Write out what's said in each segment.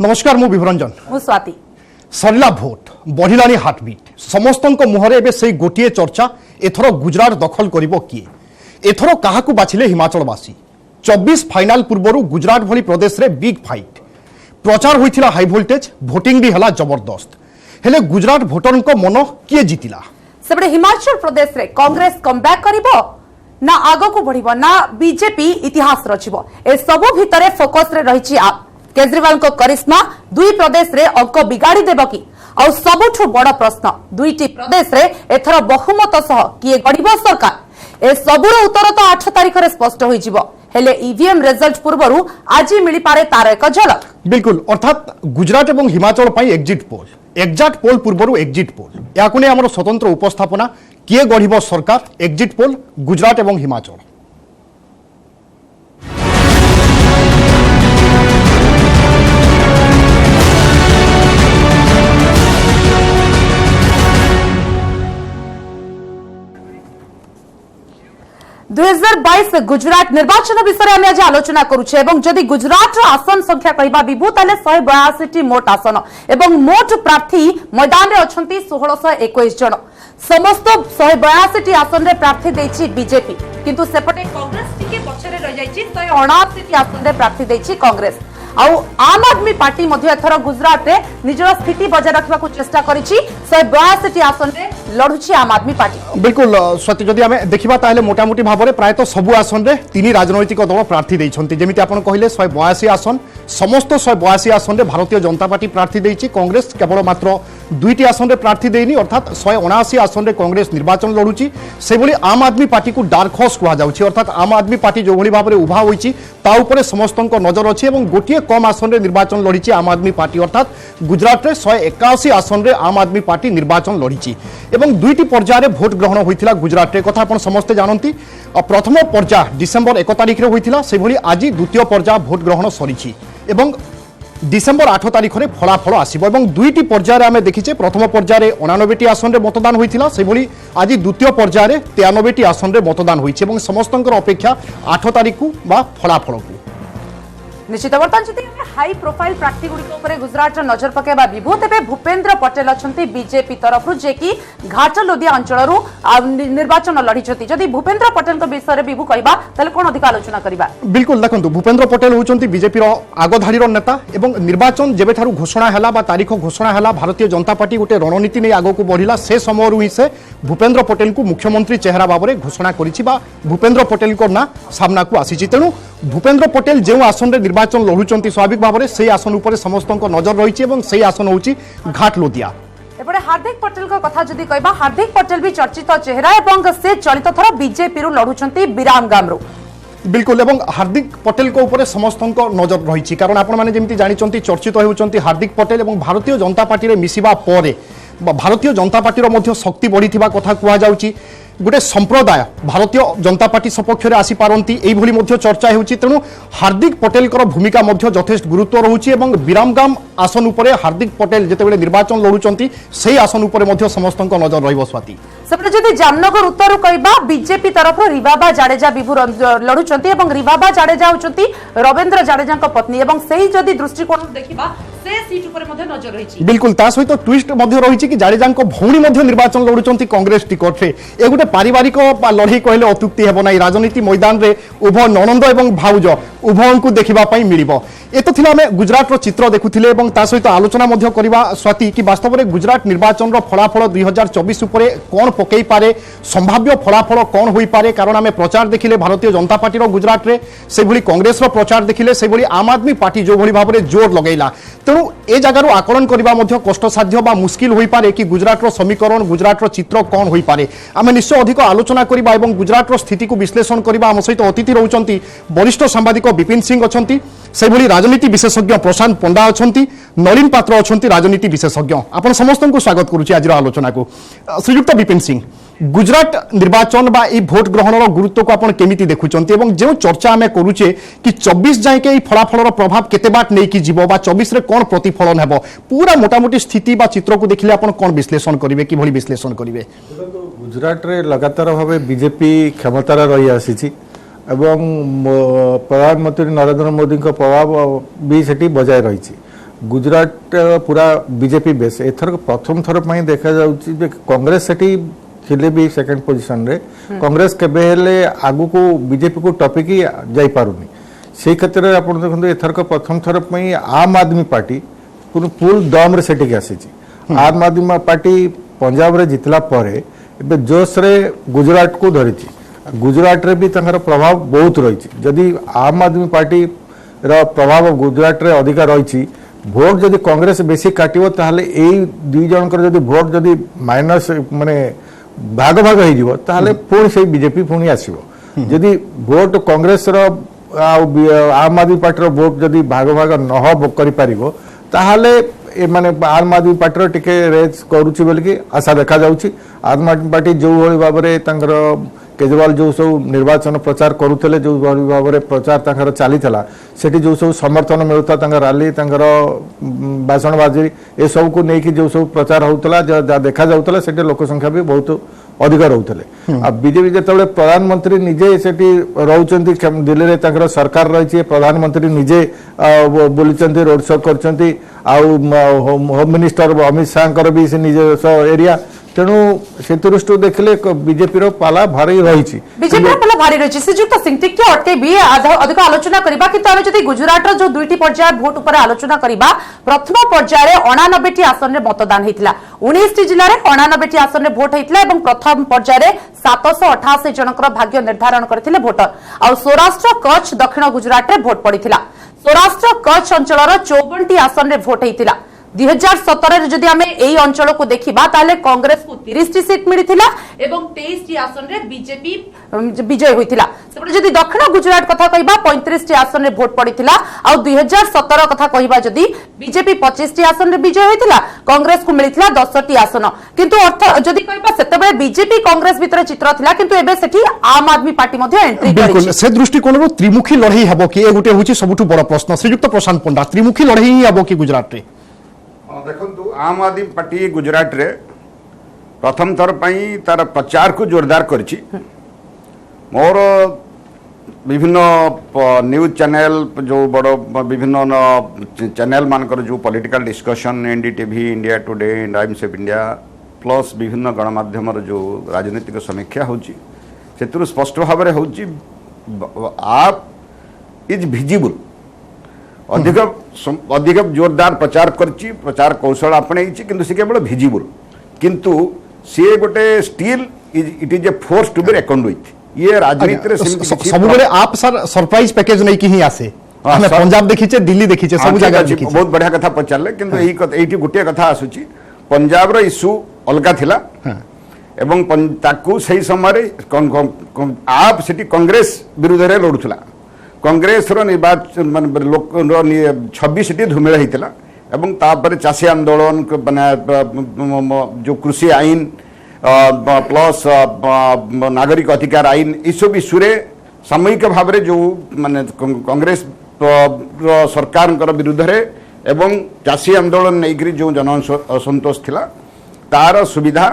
नमस्कार मु विभरंजन स्वाति सरला vote बढ़िलानी heartbeat समस्त मुहर एवं से गोटे चर्चा एथर गुजरात दखल करिबो किए एथर काहाकू बाछिले हिमाचलवासी 24 फाइनाल पूर्व गुजरात भली प्रदेश रे बिग फाइट प्रचार होइथिला हाई वोल्टेज भोटिंग भी हला जबरदस्त हेले गुजरात भोटर मन किए जीतिला सेबडे हिमाचल प्रदेश रे कांग्रेस कमबैक करिबो ना आगो को बढ़िबो ना बीजेपी इतिहास रचिबो ए सब भितरे फोकस रे रहिछि केजरीवाल को करिश्मा दुई प्रदेश रे अंक बिगाड़ी देबो कि और सबुठु बड़ प्रश्न दुईटी प्रदेश रे एथर बहुमत सह किए गढ़िबो सरकार ए सबुर उत्तर तो 8 तारिख रे स्पष्ट होई जिवो हेले ईवीएम रिजल्ट पूर्वरु आज मिली पारे तार एक झलक बिल्कुल अर्थात गुजरात एवं हिमाचल पई एग्जिट पोल पूर्वरु एग्जिट पोल याकु ने हमर स्वतंत्र उपस्थापना किए गढ़िबो सरकार एग्जिट पोल गुजरात एवं हिमाचल गुजरात निर्वाचन विषय में आज आलोचना करुचे एवं जदि गुजरात आसन संख्या कहबा विभू ताले 182 मोट आसन एवं मोट प्रार्थी मैदान रे अछंती 1621 जन समस्त 182 आसन रे प्रार्थी देछि बीजेपी किंतु सेपटे कांग्रेस टिके पछरे रह जाइछि 179 आसन रे प्रार्थी देछि कांग्रेस आउ आम आदमी पार्टी मध्य एथर गुजरात रे निजर स्थिति बजाय रखबा को चेष्टा करिछि 182 आसन रे लढुछि आम आदमी पार्टी बिल्कुल स्वाति जदि आमे देखिबा ताले मोटा मोटी भाबरे प्राय तो सबु आसन रे तीन राजनैतिक दल प्रार्थी दैछन्ति जेमिति आपण कहिले 182 आसन समस्त 182 आसन रे भारतीय जनता पार्टी प्रार्थी दैछि कांग्रेस केवल मात्र दुईटी आसन रे प्रार्थी देइनी अर्थात 179 आसन रे कांग्रेस निर्वाचन लढुछि से भली आम आदमी पार्टी को डार्क हॉर्स कुहा जाउछि अर्थात आम आदमी पार्टी जो भली भाबरे उभा होइछि ता ऊपर समस्तक नजर अछि एवं गोटिए कम आसन रे निर्वाचन लढिछि आम आदमी पार्टी अर्थात गुजरात रे 181 आसन रे आम आदमी पार्टी निर्वाचन लढिछि एवं दुईटी पर्याय रे भोट ग्रहण होइथिला गुजरात रे कथा आपण समस्त जानंती प्रथम पर्याय डिसेंबर 1 तारिख रे होइथिला से भली आज द्वितीय पर्याय भोट ग्रहण सरिछि एवं डिसेंबर 8 तारिख रे फलाफल आसीबो एवं दुईटी पर्याय रे आमे देखिचे प्रथम पर्याय रे 89 आसन रे मतदान होइथिला से भली आज द्वितीय पर्याय रे 93 आसन रे मतदान होइछि एवं समस्तंकर अपेक्षा 8 तारिख को बा फलाफल को निश्चित बर्तमान जदि हाई प्रोफाइल प्रार्थी गुड़ी गुजरात नजर पकेबा विभू तेबे भूपेन्द्र पटेल अच्छा बीजेपी तरफ जे कि घाटलोदिया अंचल निर्वाचन लड़ी जदि भूपेन्द्र पटेल विषय में विभू कहबा ताले कोन अधिक आलोचना करबा बिल्कुल देखंतु भूपेन्द्र पटेल होचंती बीजेपी रो आगधारीर नेता एवं निर्वाचन जेबेठारु घोषणा हैला बा तारीख घोषणा हैला भारतीय जनता पार्टी गोटे रणनीति नै आगो को बढ़िला से समय ही से भूपेन्द्र पटेल को मुख्यमंत्री चेहरा भाबरे घोषणा करिछि बा भूपेन्द्र पटेल को ना सामना को आसीछि तेनु भूपेन्द्र पटेल जो आसन रे निर्वाचन लढुचंती स्वाभाविक भाबरे से आसन ऊपर समस्तक नजर रही एवं से आसन होची घाटलोदिया एपटे हार्दिक पटेल को कथा जदि कहबा हार्दिक पटेल भी चर्चित चेहरा एवं से चलित थर बीजेपी रु लढुचंती विरामगाम रु बिल्कुल एवं हार्दिक पटेल को ऊपर समस्तक नजर रही कारण आपण माने जेमती जानिचंती चर्चित होउचंती हार्दिक पटेल एवं भारतीय जनता पार्टी रे मिसिबा परे भारतीय जनता पार्टी रो मध्य शक्ति बढ़िथिबा कथा कुआ जाउची गोटे संप्रदाय भारतीय जनता पार्टी सपक्ष में आसी पारती एभली मध्य चर्चा होउची तेणु हार्दिक पटेल भूमिका मध्य यथेष्ट गुरुत्व रहुची एवं विरामगाम आसन उपरे हार्दिक पटेल जेतेबेले निर्वाचन लढुचंती सेही आसन उपरे मध्य समस्तक नजर रहिबो स्वाति सेपटे जदि जामनगर उत्तर कहबा बीजेपी तरफ रिवाबा जाडेजा विभू लढुचंती एवं रिवाबा जाडेजा होचंती रविंद्र जाडेजा पत्नी एवं सेही जदि दृष्टिकोण देखिबा से सीट ऊपर मध्य नजर रहिची बिल्कुल ता सहित ट्विस्ट मध्य रहिची कि जाडेजा भौणी मध्य निर्वाचन लढुचंती कांग्रेस टिकट रे ए गोटे पारिवारिक लड़ाई कहले अत्युक्ति हेबो नाही राजनीति मैदान रे उभय ननंद एवं भाउज उभय को देखिबा पई मिलिबो एतो थिला हमें गुजरात रो चित्र देखुथिले एवं ता सहित आलोचना मध्य करबा स्वाति कि वास्तव में गुजरात निर्वाचन रो फलाफल 2024 उपरे कोन पकेई पारे संभाव्य फलाफल कोन होई पारे कारण हमें प्रचार देखिले भारतीय जनता पार्टी रो गुजरात रे से भली कांग्रेस रो प्रचार देखिले से भली आम आदमी पार्टी जो भली भाबरे जोर लगैला तेणु ए जगार आकलन करबा मध्य कष्टसाध्य बा मुश्किल होई पारे कि गुजरात रो समीकरण गुजरात रो चित्र कोन होई पारे आमे निश्चय अधिक आलोचना करबा एवं गुजरात रो स्थिति को विश्लेषण करबा हम सहित अतिथि रहउचंती वरिष्ठ सांबादिक विपिन सिंह अछंती से भली राजनीति विशेषज्ञ प्रशांत पंडा अछंती नलिन पात्र अछंती राजनीति विशेषज्ञ आपण समस्त को स्वागत करूची आज आलोचना को श्रीयुक्त विपिन सिंह गुजरात निर्वाचन बा ई भोट ग्रहण गुरुत्व को आपण केमिति देखुचंती एवं जो चर्चा आमे करूचे कि 24 जाय के ई फलाफल प्रभाव केते बाट नै कि जीवो बा 24 रे कोन प्रतिफलन हेबो पूरा मोटामोटी स्थिति बा चित्र को देखिले आपण कोन विश्लेषण करिवे कि भली विश्लेषण करिवे गुजरात रे लगातार भावे बीजेपी क्षमतार रही आसी एवं प्रधानमंत्री नरेंद्र मोदी प्रभाव भी सेठी बजाय रही गुजरात पूरा बीजेपी बेस एथर प्रथम थर देखा जाउची कांग्रेस सेठी थिले भी सेकंड पोजीशन रे कांग्रेस केबे हेले आगु को बीजेपी को टॉपिक ही जाई पारुनी से क्षेत्र में आपण देखंतु एथरक प्रथम थर पई आम आदमी पार्टी फुल दम रे सेठी के आसी आम आदमी पार्टी पंजाब रे जितला परे एबे जोश रे गुजरात को धरिची गुजरात रे भी तंगर प्रभाव बहुत रही जदि आम आदमी पार्टी रो प्रभाव गुजरात रे अधिक रही भोट जदि कांग्रेस बेसी काटिबो ताहले एई दुई जनकर जदि भोट जदि माइनस माने भाग भाग हो जीवो ताहले पुणी से बीजेपी पुणी आसीबो जदि भोट कांग्रेस रो आम आदमी पार्टी रो भोट जदि भाग भाग न करि पारिबो ताहले ए माने आम आदमी पार्टी टिके रेज करूची बोल कि आशा देखा जाउची आम आदमी पार्टी जो भली भाव रे तांकर केजरीवाल जो सब निर्वाचन प्रचार करुले जो भली भाव रे प्रचार तांकर चली सेठी जो सब समर्थन मिलता तांकर रैली तांकर भाषणबाजी ए सब को नेकी जो सब प्रचार होउतला जा देखा जाउतला सेठी लोक संख्या भी बहुत अधिक रहउतले आ बीजेपी जेतबे प्रधानमंत्री निजे सेठी रहउचंती दिल्ली रे तांकर सरकार रहिछि प्रधानमंत्री निजे बोलिचंती रोड शो करचंती आ होम मिनिस्टर अमित शाह भी से निजे एरिया तेणु से दृष्टि देखले बीजेपी रो पाला भारी रही बीजेपी रो पाला भारी रही श्रीजुक्त सिंह टिके अटके भी अधिक आलोचना करबा कि आमे जदि गुजरात रो जो दुईटी पर्याय भोट ऊपर आलोचना करबा प्रथम पर्याय रे 89 टी आसन रे मतदान हेतिला 19 टी जिल्ला रे 89 टी आसन रे भोट हेतिला एवं प्रथम पर्याय रे 788 जनकर भाग्य निर्धारण करथिले भोटर आ सौराष्ट्र कच्छ दक्षिण गुजरात रे भोट पड़िथिला सौराष्ट्र कच्छ अंचल रो 54 टी आसन रे भोट हेतिला 2017 जदि आमे एई अंचल को देखिबा ताले कांग्रेस को 30 टी सीट मिलिथिला एवं 23 टी आसन रे बीजेपी विजय होइथिला सेपटे जदि दक्षिण गुजरात कथा कहिबा 35 टी आसन रे भोट पड़िथिला आ 2017 कथा कहिबा जदि बीजेपी 25 टी आसन रे विजय होइथिला कांग्रेस को मिलिथिला 10 टी आसन किंतु अर्थ जदि कहिबा सेतबे बीजेपी कांग्रेस भितर चित्र थिला किंतु एबे सेठी आम आदमी पार्टी मध्ये एंट्री करिछि बिल्कुल से दृष्टिकोण रो त्रिमुखी लड़ाई हेबो कि ए गुटे होछि सबुठु बड़ प्रश्न श्रीयुक्त प्रशांत पंडा त्रिमुखी लड़ाई हेबो कि गुजरात रे देखु आम आदमी पार्टी गुजरात रे प्रथम थर पई तार प्रचार को जोरदार करछि मोर विभिन्न न्यूज चैनल जो बड़ विभिन्न चैनल मानकर जो political discussion NDTV India today times of India plus विभिन्न गणमाध्यम जो राजनीतिक समीक्षा होछि सेतु स्पष्ट भाव में होछि आप इज विजिबल अधिक अधिक जोरदार प्रचार करछि प्रचार कौशल आपणेछि किंतु से केवल विजिबल किंतु से गोटे still it is a force to be reckoned with ये राजनीति रे सब बेले आप सर सरप्राइज पैकेज नहीं कि ही आसे हम पंजाब देखिचे दिल्ली देखिचे सब जगह देखिचे बहुत बढ़िया कथा पचारले किंतु एही गोटे कथा आसुची पंजाब रो इश्यू अलगा थिला एवं ताकू सही समय आप सेठी कांग्रेस विरुद्ध रे लड़ुथला कांग्रेस रो निर्वाचन लोक 26 टी धुमिळ हेतिला एवं तापर चाषी आंदोलन जो कृषि आईन प्लस नागरिक अधिकार आईन इसब इश्यू सामूहिक भाव में जो माने कांग्रेस सरकार विरुद्ध रे एवं चाषी आंदोलन नहीं जो जन असंतोष थिला तार सुविधा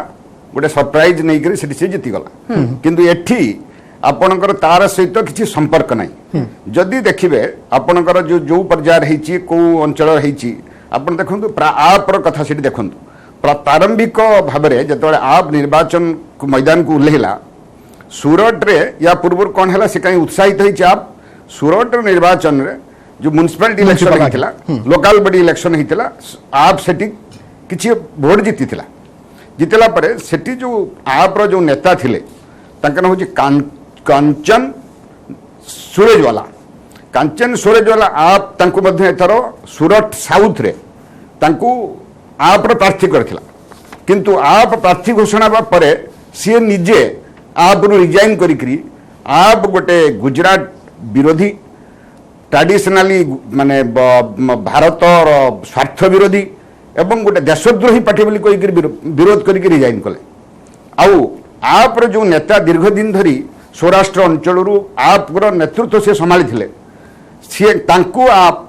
गोटे सरप्राइज नहीं से जीतीगला किंतु एठी आपणकर तार सहित किसी संपर्क नहीं जदि देखिए आपणकर जो जो पर्यायर होइछि को अंचल होइछि आपण देखंतु आप कथा से देखंतु प्रारंभिक भाव में जतबे आप निर्वाचन मैदान को उल्लेला सूरत रे या पूर्व कौन है से कहीं उत्साहित होइछि आप सूरत निर्वाचन रे जो म्युनिसिपालिटी इलेक्शन होइतिला लोकल बॉडी इलेक्शन होइतिला आप सेठी किछि वोट जीतितिला जीतला परे सेठी जो आप रो जो नेता थिले तांकर होछि कांचन सुरेजवाला कांचन सुरेजवाला आप तांको मध्य एथरो सूरत साउथ रे तांको आप प्रार्थी करथिला किंतु आप प्रार्थी घोषणा परे सी निजे आप रिजाइन करी आप गोटे गुजरात विरोधी ट्रेडिशनली माने भारत स्वार्थ विरोधी एवं गोटे देशद्रोही पार्टी बोली कही विरोध करके रिजाइन कले आउ आप जो नेता दीर्घ दिन धरी सौराष्ट्र अंचल आप नेतृत्व से संभाली थे सी तांको आप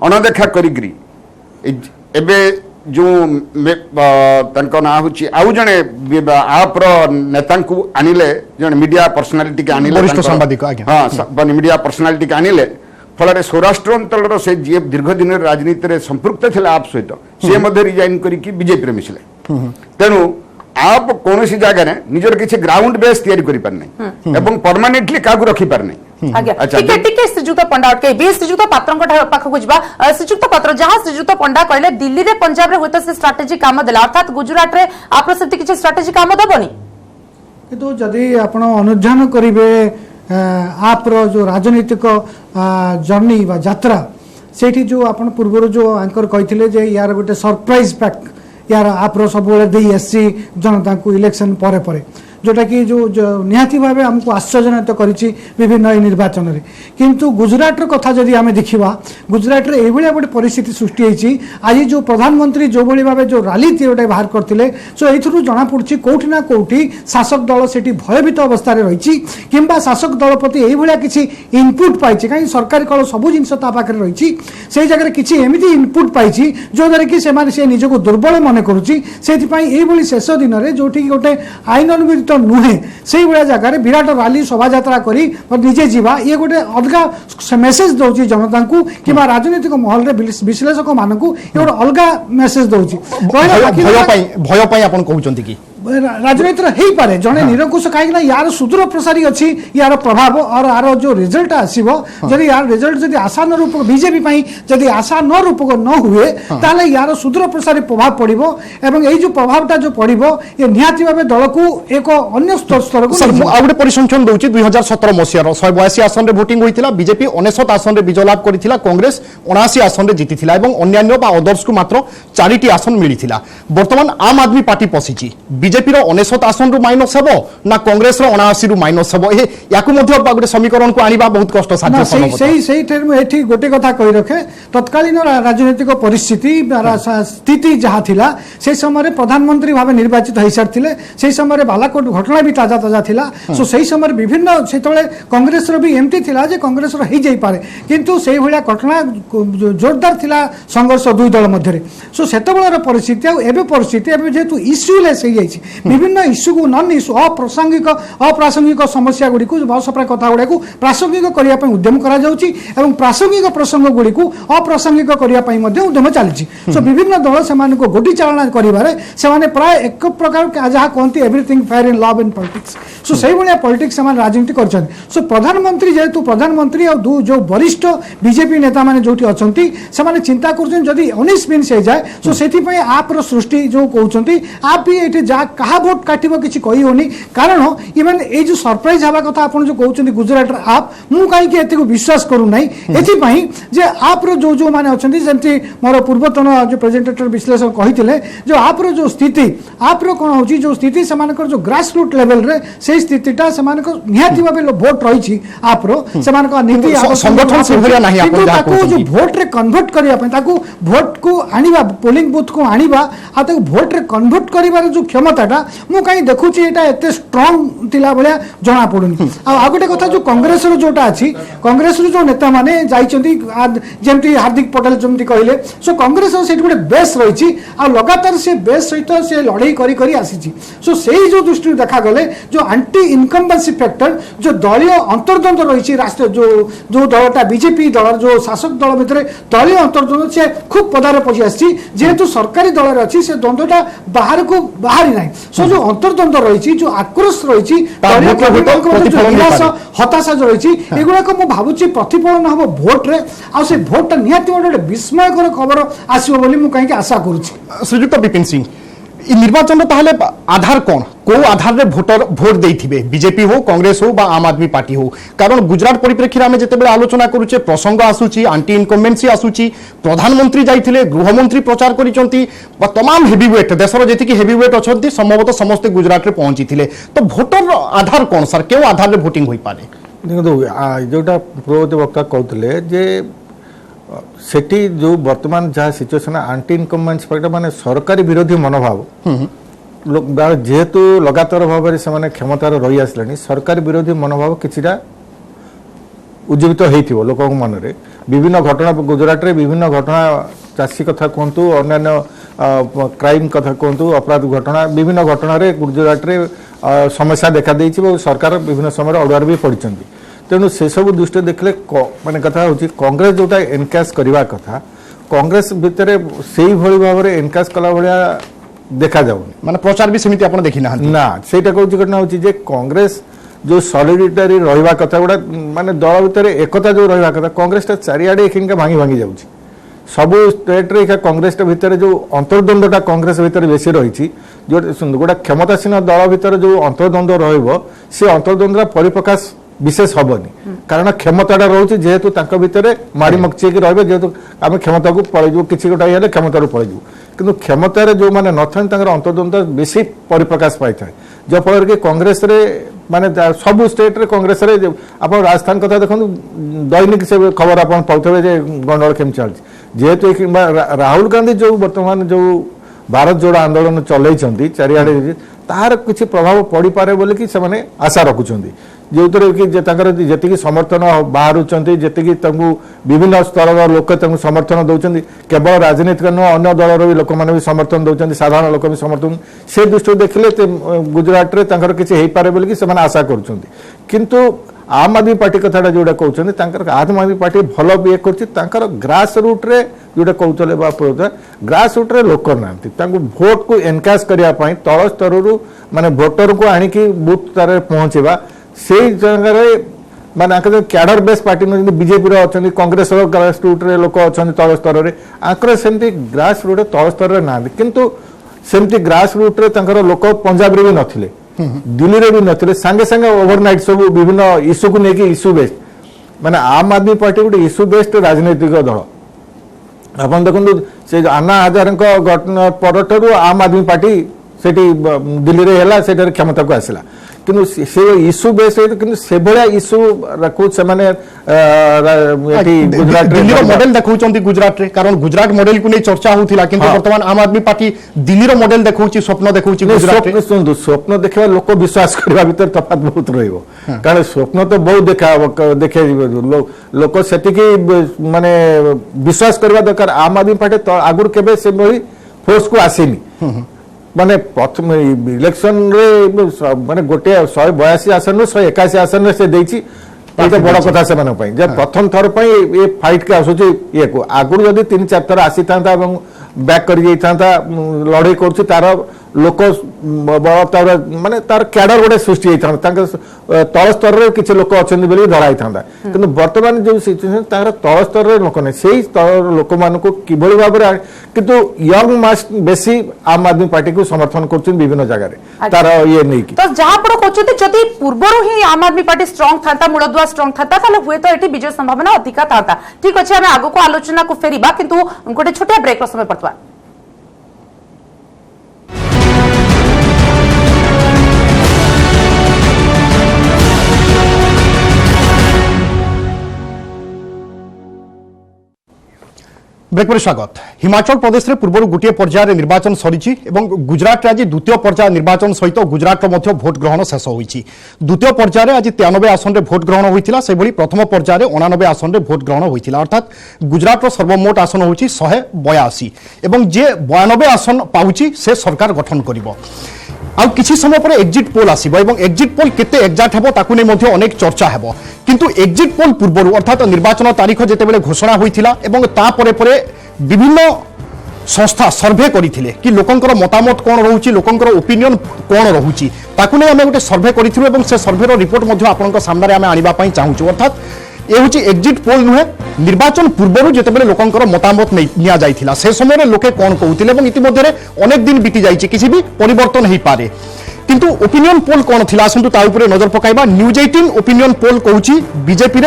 अणदेखा करी एबे जो ना हूँ आउ जड़े आप नेता आनिले जन मीडिया पर्सनालिटी के आनिले वरिष्ठ सांबादिक हाँ मीडिया पर्सनालिटी के आनिले फल सौराष्ट्र अंचल से जी दीर्घ दिन राजनीति संपृक्त थे आप सहित सी रिजाइन करके बीजेपी मिसिले तेणु आप कौन जगह निजर किसी ग्राउंड बेस तैयारी करि पारनै एवं परमानेंटली कागु रखि पारनै आज्ञा अच्छा, ठीक है ठीक है श्रीजुक्त पंडा अटके बी श्रीजुक्त पात्र पाखक जा श्रीजुक्त पात्र जहां श्रीजुक्त पंडा कहले दिल्ली रे पंजाब रे होता से स्ट्रेटेजी काम देला अर्थात गुजरात रे आप सेति किछि स्ट्रेटेजी काम दबनी किंतु जदि आपण अनुध्यान करिवे आप जो राजनीतिक जर्नी वा यात्रा सेठी जो आपण पूर्व जो एंकर कहिथिले जे यार गोटे सरप्राइज पैक यार आप सब दे आसी जनता को इलेक्शन परे परे जोटा कि जो निहाती भाव आमको आश्चर्यजनित करिछि विभिन्न निर्वाचन में किंतु गुजरात कथा जदि आम देखा गुजरात रे एभलिया गोटे परिस्थिति सृष्टि होइछि आज जो प्रधानमंत्री जो भली भाव जो रैली गोटे बाहर करथिले सो एथुरु जना पड़छि कोठी ना कोठी शासक दल सेठी भयभीत अवस्था रे रहिछि किंबा शासक दल प्रति एभलिया किछि इनपुट पाइछि काई सरकारी कल सब जिंस ता पाखरे रहिछि सेही जगह किछि एमिति इनपुट पाइछि जो दरे कि से निजको दुर्बल मन करूछि सेथि पई एभली शेष दिन रे जोठी गोटे आईन अनुमोदित नुहे से भाया जगह विराट रैली शोभा यात्रा करी निजे जीवा ये गोटे अलग मेसेज दौर जनता को कि राजनीतिक महल रे विश्लेषक मानक ये गोटे अलग मेसेज दौर भय आपण कहउचंती कि राजनीति हो पारे जड़े निरंकुश कहीं यार सुदूर प्रसारी अच्छी यार प्रभाव और यार जो रिजल्ट आसो जदि यार रिजल्ट जदि आशा न रूप बीजेपी जदि आशा न रूप न हुए ताले यार सुदूर प्रसारी प्रभाव पड़ो एवं यही जो प्रभावटा जो पड़ो ये निहाती भाव दल को एक अन्य स्तर को आउटे परिसंख्यान दूची 2017 मसीहार 182 आसन रे भोटिंग होइतिला बीजेपी 99 आसन रे विजय लाभ करिथिला कांग्रेस 79 आसन रे जीतिथिला एवं अन्यान्य बा अदर्स को मात्र 4टी आसन मिलिथिला वर्तमान आम आदमी पार्टी पसिची बीजेपी रो 99 आसन रु माइनस हेबो ना कांग्रेस रो 79 रु माइनस हेबो ए याकु मध्ये गोटे समीकरण को आनिबा बहुत कष्ट साध्य सही टर्म एठी गोटे कथा कहि रखे तत्कालीन राजनीतिक परिस्थिति स्थिति जहाँ थिला से समय प्रधानमंत्री भाव निर्वाचित हो सारी से समय बालाकोट घटना भी ताजा ताजा थिला सो से समय विभिन्न से कांग्रेस भी एमती थिला जे कांग्रेस हो जाई पारे किंतु से भाया घटना जोरदार थिला संघर्ष दुई दल मध्य सो सेतबेलर परिस्थिति एबे परिस्थिति एबे जेतु इश्यूलेस हो जाई विभिन्न इश्यू को नन इश्यू अप्रासंगिक समस्या गुड़ी बसप्राय कथा गुड़ा प्रासंगिक करने उद्यम करा जाउची एवं प्रासंगिक प्रसंग गुड़ी अप्रासंगिक करने उद्यम चली सो विभिन्न दल से गोटी चालना कर प्राय एक प्रकार जहाँ कहते everything fair in love and politics so से भाया पॉलिटिक्स से राजनीति कर सो प्रधानमंत्री जेहेतु प्रधानमंत्री और जो वरिष्ठ बीजेपी नेता मैंने जो अच्छा से चिंता कर 19 मिनट हो जाए सो से आप सृष्टि जो कहते आप भी ये जहाँ क्या भोट काटो किसी कही होनी कारण इवन ये जो सरप्राइज हवा कथा आप जो कहते गुजरात आप मु कहीं विश्वास करूना ये आप जो जो मैंने अच्छा जमी मोर पूर्वतन जो प्रेजेंटेटर विश्लेषक कहते जो आप जो स्थिति आप कौन हो जो स्थिति से जो ग्रास रूट लेवल रे से स्थितिटा से निहाती भाव भोट रही आप नीति संगठन से भरिया नहीं आपको जो भोट रे कन्वर्ट करने भोट को आनिबा पोलिंग बूथ को आनिबा आ भोट रे कन्वर्ट करिबार जो क्षमताटा मु कहीं देखुची एटा एते स्ट्रांग थिला भलिया जना पडुनी आ गोटे कथा जो कांग्रेस रो जोटा अछि कांग्रेस रो जो नेता माने जाइचंती जेमती हार्दिक पटेल जेमती कहले सो कांग्रेस रो सेठी गोटे बेस रहिछि आ लगातार से बेस सहित से लड़ाई करी करी आसीछि सो सेही जो दृष्टि देखा गले जो एंटी इनकम्बेंसी फैक्टर जो दलीय अंतर्द्वंद रही राष्ट्र जो दलटा बीजेपी दल जो शासक दल भितर दलीय अंतर्द्वंद से खूब पदारे पशि आसी जेहेतु सरकारी दल अच्छी से द्वंद्वटा बाहर को बाहरी ना सो जो अंतर्द्वंद रही जो आक्रोश रही निराश हताशा जो रही एगुड़ाक मुझे भावुची प्रतिफलन हम भोट्रे आ भोटा निहाती गोटे विस्मयकर खबर आसो बोली कहीं आशा करुच्ची श्रीजुक्त विपिन सिंह निर्वाचन ताहले आधार कौन को आधार रे भोटर भोट देइथिबे बीजेपी हो कांग्रेस हो बा आम आदमी पार्टी हो कारण गुजरात परिप्रेक्षी आम जिते आलोचना करुचे प्रसंग आसुची आंटी इनकम्बेंसी आसुची प्रधानमंत्री जाइथिले गृहमंत्री प्रचार करिसंती बा तमाम हेवीवेट देशर जेतिकी हेवीवेट अछंती संभवतः समस्त गुजरात रे पहुंचीथिले तो भोटर आधार कौन सर केउ आधार रे भोटिंग होई पारे देखो जोटा पूर्ववर्ती वक्ता कहते जे सेठी जो वर्तमान जहाँ सिचुएसन आंटी इनकम्बेंसी फैक्टर माने सरकारी विरोधी मनोभाव जेहेतु लगातार भाव से क्षमतार रही आसले सरकारी विरोधी मनोभाव किछिटा उज्जीवित हो लोक मन में विभिन्न घटना गुजरात रे विभिन्न घटना चाषी कथा कहतु अन्य क्राइम कथा कहतु अपराध घटना विभिन्न घटना गुजरात रे समस्या देखा देइछि सरकार विभिन्न समय अड़ुआर भी पड़ती तेणु से सब दृष्टि देखले माने कथा होची कांग्रेस जोटा एनकाश करवा कथा कांग्रेस भितर से भाव में एनकाश कला भाया देखा जाऊनी माने प्रचार भी सेमिति आपण देखि ना ना सेटा कौच घटना होची जे कांग्रेस जो सॉलिडिटरी रहिबा कथा गुडा माने दल भितर एकता जो रहिबा कथा कांग्रेस चारिआडे एखिनका भांगी भांगी जाउची सबु स्टेट रे कांग्रेस भितर जो अंतर्द्वंदटा कांग्रेस भितर बेसी रही जो गोटा क्षमतासीन दल भितर जो अंतर्द्वंद रहिबो से अंतर्द्वंदरा परिप्रकाश विशेष हेनी कारण क्षमताटा रोचे जेहेतु भितर माड़ी मकची रही जेहेतु आम क्षमता को पलैजु कि गोटा ये क्षमता पलैजु कि क्षमतार जो मैंने नथान अंतर्द्वंद बेसी परिप्रकाश पाई था जफल कि कांग्रेस रे माने सबु स्टेट रे कांग्रेस रे आप राजस्थान कथा देखो दैनिक से खबर आप पाथे गंडगोल केम चलती जेहेतु राहुल गांधी जो बर्तमान जो भारत जोड़ आंदोलन चलई चारिआडे तार किसी प्रभाव पड़ पारे बोली कि से आशा रखुंट जो कि जी समर्थन बाहर जी विभिन्न स्तर लोक समर्थन दौरान केवल राजनीतिक नुह अन्य दलर भी लोक मैंने भी समर्थन दौरान साधारण लोक भी समर्थन से दृष्टि देखिले गुजरात में किसी हो पारे बोली कि आशा करूँ आम आदमी पार्टी कथाटा जोटा कहते आम आदमी पार्टी भल ये कर ग्रास रूट रे जोटा कहते ग्रास रूट रे लोक ना भोट को एनकाश करने तल स्तर माने भोटर को आणिकी बूथ तार पहुँचवा से जगह माने क्याडर बेस पार्टी बीजेपी अच्छा कांग्रेस ग्रास रूट रे लोक अच्छा तल स्तर में आंकर सेमती ग्रास रूट तल स्तर ना किंतु सेमती ग्रास रूट रे लोक पंजाब रे भी नथिले दिल्ली रे भी नथिले संगे संगे ओवरनाइट सब विभिन्न इश्यू को लेकिन इश्यू बेस्ड माने आम आदमी पार्टी गोटे इश्यू बेस्ड राजनैतिक दल आप देखो से अन्ना हजारे घटना पर आम आदमी पार्टी से दिल्ली रे हैला से क्षमता को आसला किंतु से इश्यू बेस से भाया इश्यू रखु से गुजरात मॉडल देखुंत गुजरात रे कारण गुजरात मॉडल को नहीं चर्चा होता किंतु वर्तमान आम आदमी पार्टी दिल्ली मॉडल देखुं स्वप्न देखुं गुजरात सुनतु स्वप्न देखा लोक विश्वास करने भीतर तफात बहुत रहिबो कारण स्वप्न तो बहुत देखा लोक से माने विश्वास करवा दरकार आम आदमी पार्टी आगुर केबे से फोर्स को आसेनी माने प्रथम इलेक्शन रे माने गोटे 182 आसन 181 आसन से देछि ये बड़ कथा से प्रथम थर ये फाइट के आसुची ये को आगुर जदि 3-4 थर आसी था बैक कर लड़ाई कर तार लोक माने तार कैडर गोटे सृष्टि होता तल स्तर में किसी लोक अच्छा धराई था कि बर्तमान जो सिचुएसन तल स्तर में लोक नहीं से स्तर लोक मान किभली भाव में किंतु यंग मास बेसी आम आदमी पार्टी को समर्थन कर विभिन्न जगह तार ये नहीं तो जहां पर कहते जदि पूर्वर ही आम आदमी पार्टी स्ट्रांग था मूलदुआ स्ट्रांग था ताले हुए तो एटी विजय संभावना अधिका था ठीक अच्छे आम आगो को आलोचना को फेरिबा किंतु गोटे छोटिया ब्रेक समय पड़ता ब्रेक पर स्वागत हिमाचल प्रदेश रे पूर्व गोटे पर्यायर निर्वाचन सरी गुजरात आज द्वितीय पर्याय निर्वाचन सहित गुजरात भोट ग्रहण शेष होती द्वितीय पर्यायर आज 93 आसन में भोट ग्रहण होता से प्रथम पर्यायर 89 आसन में भोट ग्रहण होता अर्थात गुजरात सर्वमोट आसन होची 182 एवं जे 92 आसन पाउची से सरकार गठन करिवो आउ किछि समय पर एग्जिट पोल आसीबो एवं एग्जिट पोल केते एक्जाक्ट हेबो ताकु नै मध्ये अनेक चर्चा हेबो किंतु एग्जिट पोल पूर्व अर्थात निर्वाचन तारीख जेतेबेले घोषणा होइथिला एवं ता परे परे विभिन्न संस्था सर्वे करथिले कि लोकंकर मतामत कोन रहउची लोकंकर ओपिनियन कोन रहउची ताकु नै आमे गोटे सर्वे करिथिलु एवं से सर्वे रो रिपोर्ट मध्ये आपनका सामने आमे आनिबा पई चाहूछु अर्थात ये हूँ एग्जिट पोल नुहे निर्वाचन पूर्व जिते लोकंर मतामत निया जाइथिला से समय लोके कौन कहते इतिमध्य अनेक दिन बीती जाइए किसी भी परिवर्तन हो पारे किंतु ओपिनियन पोल कौन थी आसतु ता उपरे नजर पकाइबा न्यूज 18 ओपिनियन पोल कहूँ बीजेपी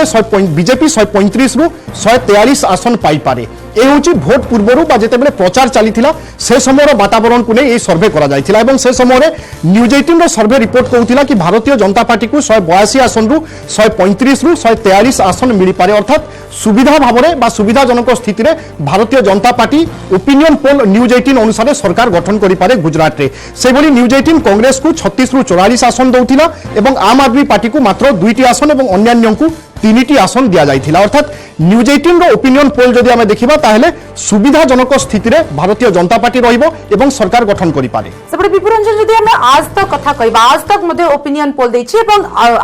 बीजेपी 135 रु 143 आसन पाई पारे ए हूँ भोट पूर्व जिते प्रचार चली से समय वातावरण को नहीं सर्वे करा से समय न्यूज 18 सर्वे रिपोर्ट कहूला कि भारतीय जनता पार्टी को 182 आसन रु 135 रु 143 आसन मिल पारे अर्थात सुविधा भाव में सुविधाजनक स्थिति में Bharatiya Janata party opinion poll news 18 अनुसार सरकार गठन करें गुजरात में से न्यूज 18 कांग्रेस को 36 रु 44 आसन दौला एवं आम आदमी पार्टी को मात्र 2टी आसन और अन्य को তিনিটি আসন দিয়া যাইছিলা অর্থাৎ নিউজ 18 র ওপিনিয়ন পোল যদি আমি দেখিবা তাহলে সুবিধাজনক স্থিতিরে ভারতীয় জনতা পার্টি রহিব এবং সরকার গঠন করি পারে। সেপটে বিপুরঞ্জন যদি আমরা আজ তক কথা কইবা আজ তক মধ্যে ওপিনিয়ন পোল দেইছি এবং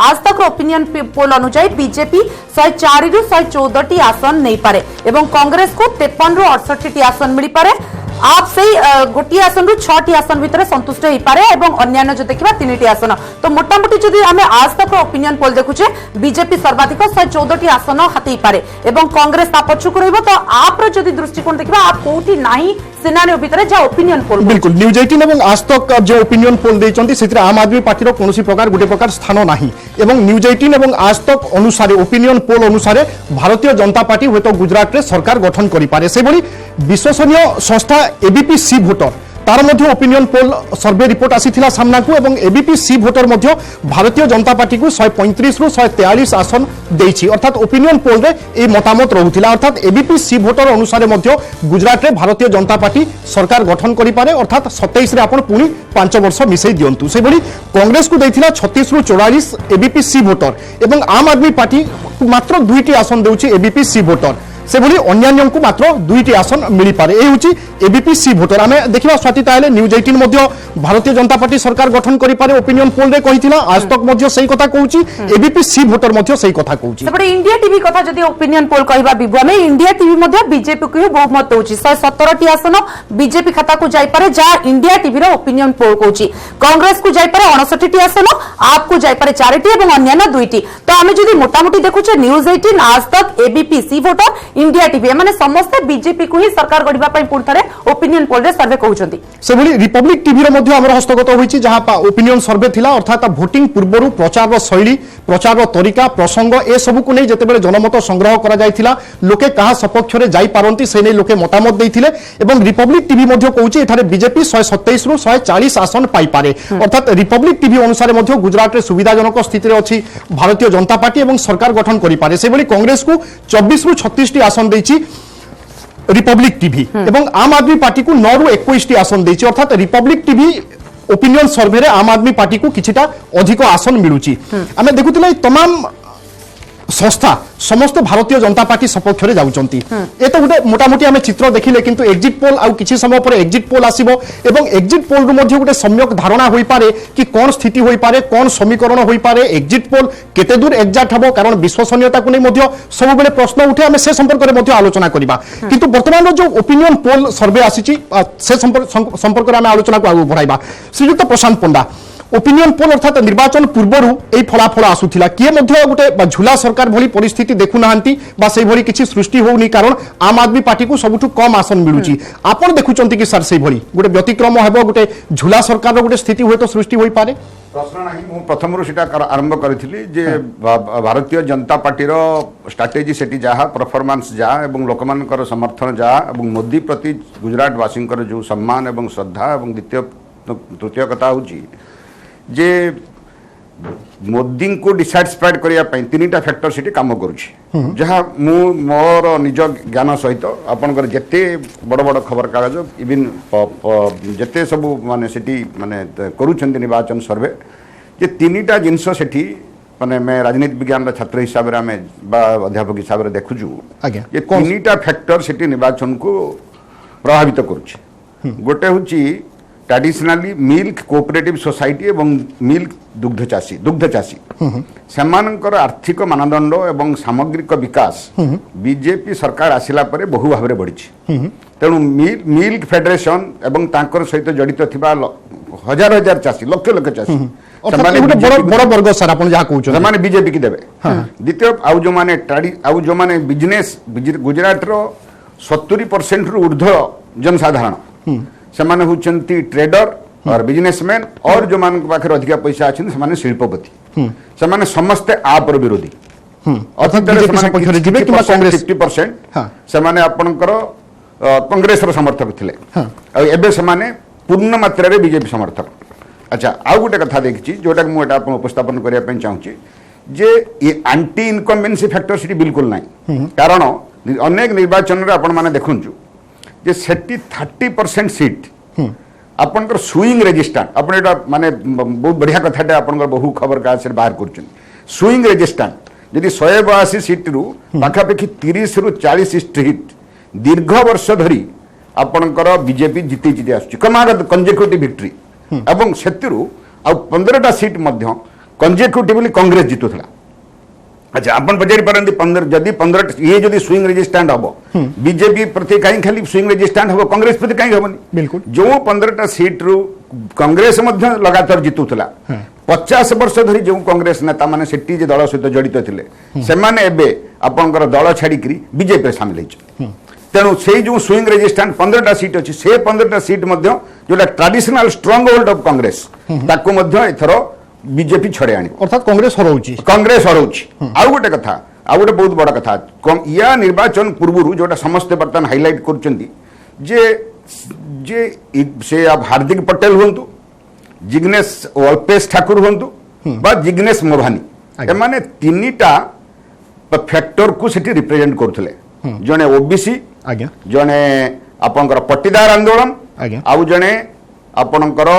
আজ তক ওপিনিয়ন পোল অনুযায়ী বিজেপি 104 রু 114টি আসন নেই পারে এবং কংগ্রেস को 53 রু 68টি আসন মিলি পারে। आप से गोटी आसन रु 6टी आसन भितर संतुष्ट हो पारे और अन्य जो देखा 3टी आसन तो मोटामोटी जदि आम आज तक ओपिनियन पोल देखुचे बीजेपी सर्वाधिक 114टी आसन हाथी पारे और कांग्रेस पछक रही तो आप जदि दृष्टिकोण देखा आप कौटी नहीं सिनारियो भितर जा ओपिनियन पोल बिल्कुल न्यूज 18 এবং आज तक जो ओपिनियन पोल देइचंती सेतिर आम आदमी पार्टी रो कोनोसी प्रकार गुटे प्रकार स्थान नाही एवं न्यूज 18 এবং आज तक अनुसार ओपिनियन पोल अनुसार भारतीय जनता पार्टी होतो गुजरात रे सरकार गठन करि पारे से बली विश्वसनीय संस्था एबीपी सी भोटर तार मध्य ओपिनियन पोल सर्वे रिपोर्ट आसीथिला सामना को एवं एबीपी सी भोटर मध्य भारतीय जनता पार्टी को 135 रु 143 आसन देइछि अर्थात ओपिनियन पोल रे ए मतामत रहुथिला अर्थात एबीपी सी भोटर अनुसार मध्य गुजरात रे भारतीय जनता पार्टी सरकार गठन करि पारे अर्थात 27 रे आपण पुनी 5 वर्ष मिसै दियंतु से बली कांग्रेस को देथिला 36 रु 44 एबीपी सी भोटर एवं आम आदमी पार्टी मात्र 2टी आसन देउछि एबीपी सी भोटर से भली अन्यान्य को मात्र 2टी आसन मिली पारे ए होची एबीपी सी भोटर आमे देखिबा स्वाति ताले न्यूज 18 मध्य भारतीय जनता पार्टी सरकार गठन करि पारे ओपिनियन पोल रे कहिथिला आज तक मध्य सही कथा कहूची एबीपी सी भोटर मध्य सही कथा कहूची सेपटे इंडिया टीवी कथा जदि ओपिनियन पोल कहबा बिबु में इंडिया टीवी मध्य बीजेपी को बहुमत होची 117टी आसन बीजेपी खाता को जाई पारे जा इंडिया टीवी रो ओपिनियन पोल कहूची कांग्रेस को जाई पारे 59टी आसन आप को जाई पारे 4टी एवं अन्य 2टी तो आमे जदि मोटामोटी देखुचे न्यूज 18 आज तक एबीपी सी भोटर इंडिया टीवी माने समस्त बीजेपी को ही सरकार गढ़िबा पई पुण थरे ओपिनियन पोल रे सर्वे कहउचंती से भली रिपब्लिक टीवी रो मध्य हमर हस्तगत होईची जहां ओपिनियन सर्वे थिला अर्थात वोटिंग पूर्वरु प्रचार रो शैली प्रचार रो तरीका प्रसंग ए सब को नै जते बेले जनमत संग्रह करा जायथिला लोके कहा सपक्ष रे जाई पारंती से नै लोके मतामत देथिले एवं रिपब्लिक टीवी मध्य कहउची एठारे बीजेपी 127 रु 140 आसन पाई पारे अर्थात रिपब्लिक टीवी अनुसार मध्य गुजरात रे सुविधाजनक स्थिति रे अछि भारतीय जनता पार्टी एवं सरकार गठन करि पारे से भली कांग्रेस को 24 रु 36 टी आसन देछि रिपब्लिक टीवी एवं आम आदमी पार्टी को 9 रु 21 टी आसन देछि अर्थात रिपब्लिक टीवी ओपिनियन सर्वे रे आम आदमी पार्टी को किछिटा अधिक आसन मिलुची आमे देखुतिले तमाम संस्था समस्त भारतीय जनता पार्टी सपक्ष रे जाउचंती ए तो गुटे मोटामोटी आमे चित्र देखिले किंतु एग्जिट पोल आउ किछि समय पर एग्जिट पोल आसीबो एवं एग्जिट पोल रो मध्ये गुटे सम्यक धारणा होई पारे कि कोन स्थिति होई पारे कोन समीकरण होई पारे एग्जिट पोल केते दूर एग्जैक्ट हबो कारण विश्वसनीयता को नै मध्ये सब बेले प्रश्न उठे आमे से संपर्क रे मध्ये आलोचना करिबा किंतु वर्तमान रो जो ओपिनियन पोल सर्वे आसीची से संपर्क रे आमे आलोचना को आगु बढ़ाइबा श्रीयुक्त प्रशांत पंडा ओपिनियन पोल अर्थात निर्वाचन पूर्वरु ए फलाफल आसुथिला किए मध्ये गोटे झुला सरकार भली परिस्थिति देखु नाहंती बा सेई भली किछि सृष्टि होउनी कारण आम आदमी पार्टी को सबुठु कम आसन मिलुची आपण देखुचंती कि सर सेई भली गोटे व्यतिक्रम हेबो गोटे झुला सरकार रो गोटे स्थिति होय तो सृष्टि होई पारे प्रश्न नाही मु प्रथम रु सेटा आरंभ करथिली जे भारतीय जनता पार्टी रो स्ट्रेटजी सेटी जाहा परफॉर्मेंस जा एवं लोकमानकर समर्थन जा एवं मोदी प्रति गुजरात वासिंकर जो सम्मान एवं श्रद्धा एवं द्वितीय तृतीय कथा होची जे मोदी को डिसाटिस्फाइड करिया पई तीनटा फैक्टर सिटी काम करूची जहां मु मोर निज ज्ञान सहित आपनकर जते बड़ बड़ खबर कागज इवन जते सब माने सिटी माने करूचंती निर्वाचन सर्वे जे तीनटा जिंस सेठी माने मैं राजनीति विज्ञान छात्र हिसाब रे हमें बा अध्यापक हिसाब रे देखुजु ये तीनटा फैक्टर सिटी निर्वाचन को प्रभावित करूची गोटे होची ट्रेडिशनली मिल्क कोऑपरेटिव सोसाइटी एवं मिल्क दुग्ध चाषी सेमानकर आर्थिक मानदंड एवं सामग्रिक विकास बीजेपी सरकार आसिला परे बहु भाव में बढ़ी तेणु मिल्क फेडरेशन एवं तांकर सहित जड़ित थिबा हजार हजार चाषी लक्ष लक्ष चाषी से बीजेपी की देवे द्वितीय आउ जो माने बिजनेस गुजरात रो 70% रु ऊर्ध्व जनसाधारण सेमाने होचंती ट्रेडर और बिजनेसमैन और जो मान पाखे अधिक पैसा अच्छे सेमाने शिल्पपति सेमाने समस्ते आप विरोधी अर्थात 50% सेमाने आपनकर कांग्रेस रो समर्थक थिले एबे सेमाने पूर्ण मात्रा रे बीजेपी समर्थक अच्छा आउ गोटे कथा देखछि जोटा मु एटा आपन उपस्थापन करिया पे चाहूची जे ये एंटी इनकम्बेंसी फैक्टर सिटी बिल्कुल नाही कारण अनेक निर्वाचन रे आपन माने देखुंजु जे सेटी 30% सीट आपनकर स्विंग रेजिस्टेंट आपन माने बहुत बढ़िया कथाटे आपनकर बहु खबर का से बाहर करछन स्विंग रेजिस्टेंट ଯଦି 182 सीट रु पाखापाखि 30 रु 40 सीट दीर्घ वर्ष धरी आपणकर बीजेपी जीती जीती आसुची क्रमागत कंजेक्यूटिव विक्ट्री एवं सेतिरु आ 15टा सीट मध्य कंजेक्यूटिवली कांग्रेस जितुला। अच्छा आपण पचारि पारंती 15 जदि 15 ये जदि स्विंग रेजिस्टेंट हबो बीजेपी प्रति काई खाली स्विंग रेजिस्टेंट हबो कांग्रेस प्रति काई हबनी बिल्कुल जो 15टा सीट रु कांग्रेस मध्य लगातार जितुला 50 वर्ष धरी जो कांग्रेस नेता माने सेठी जे दल सहित जड़ित थिले से माने एबे आपनकर दल छाड़ी करी बीजेपी शामिल होइछ। तेणु से जो स्विंग रेजिस्टेंट 15टा सीट अच्छी से 15टा सीट मध्य जोटा traditional strong hold of Congress ताको मध्य एथरो बीजेपी छड़े आनी अर्थात कांग्रेस हरौची आउ गोटे कथा आउ गोटे बहुत बड़ा कथा या निर्वाचन पूर्व जोटा समस्त बर्तमान हाइलाइट करचंती जे जे से अब हार्दिक पटेल हुंतु जिग्नेश अल्पेश ठाकुर हुंतु बा जिग्नेश मोभानी एमाने तीनटा फैक्टर को सेठी रिप्रेजेंट करथले जने ओबीसी आज्ञा जने आपनकर पट्टीदार आंदोलन आउ जने आपनकर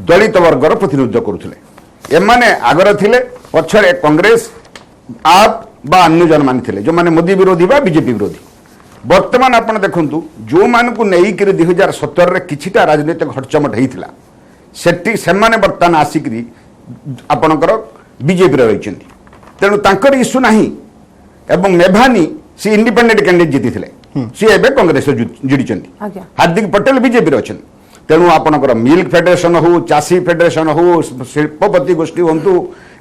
दलित वर्गर प्रतिनिधित्व करुथले एमाने आगर थिले पछरे कांग्रेस आप बा अन्य जन मान थिले जो माने मोदी विरोधी बा बीजेपी विरोधी वर्तमान आपण देखंतु जो मान को नेई करी 2017 रे किछिटा राजनीतिक हटचमट हेइथिला सेठी सेमाने वर्तमान आसिकरी आपनकर बीजेपी रे रहिचंती तेनु तांकर इश्यू नाही एवं मेभानी सी इंडिपेंडेंट कैंडिडेट जीती सी एबे कांग्रेस जोड़ी हार्दिक पटेल बीजेपी रे अछन तेणु आपनकर मिल्क फेडरेशन हो चासी फेडरेशन हो शिल्पपति गोष्ठी होंतु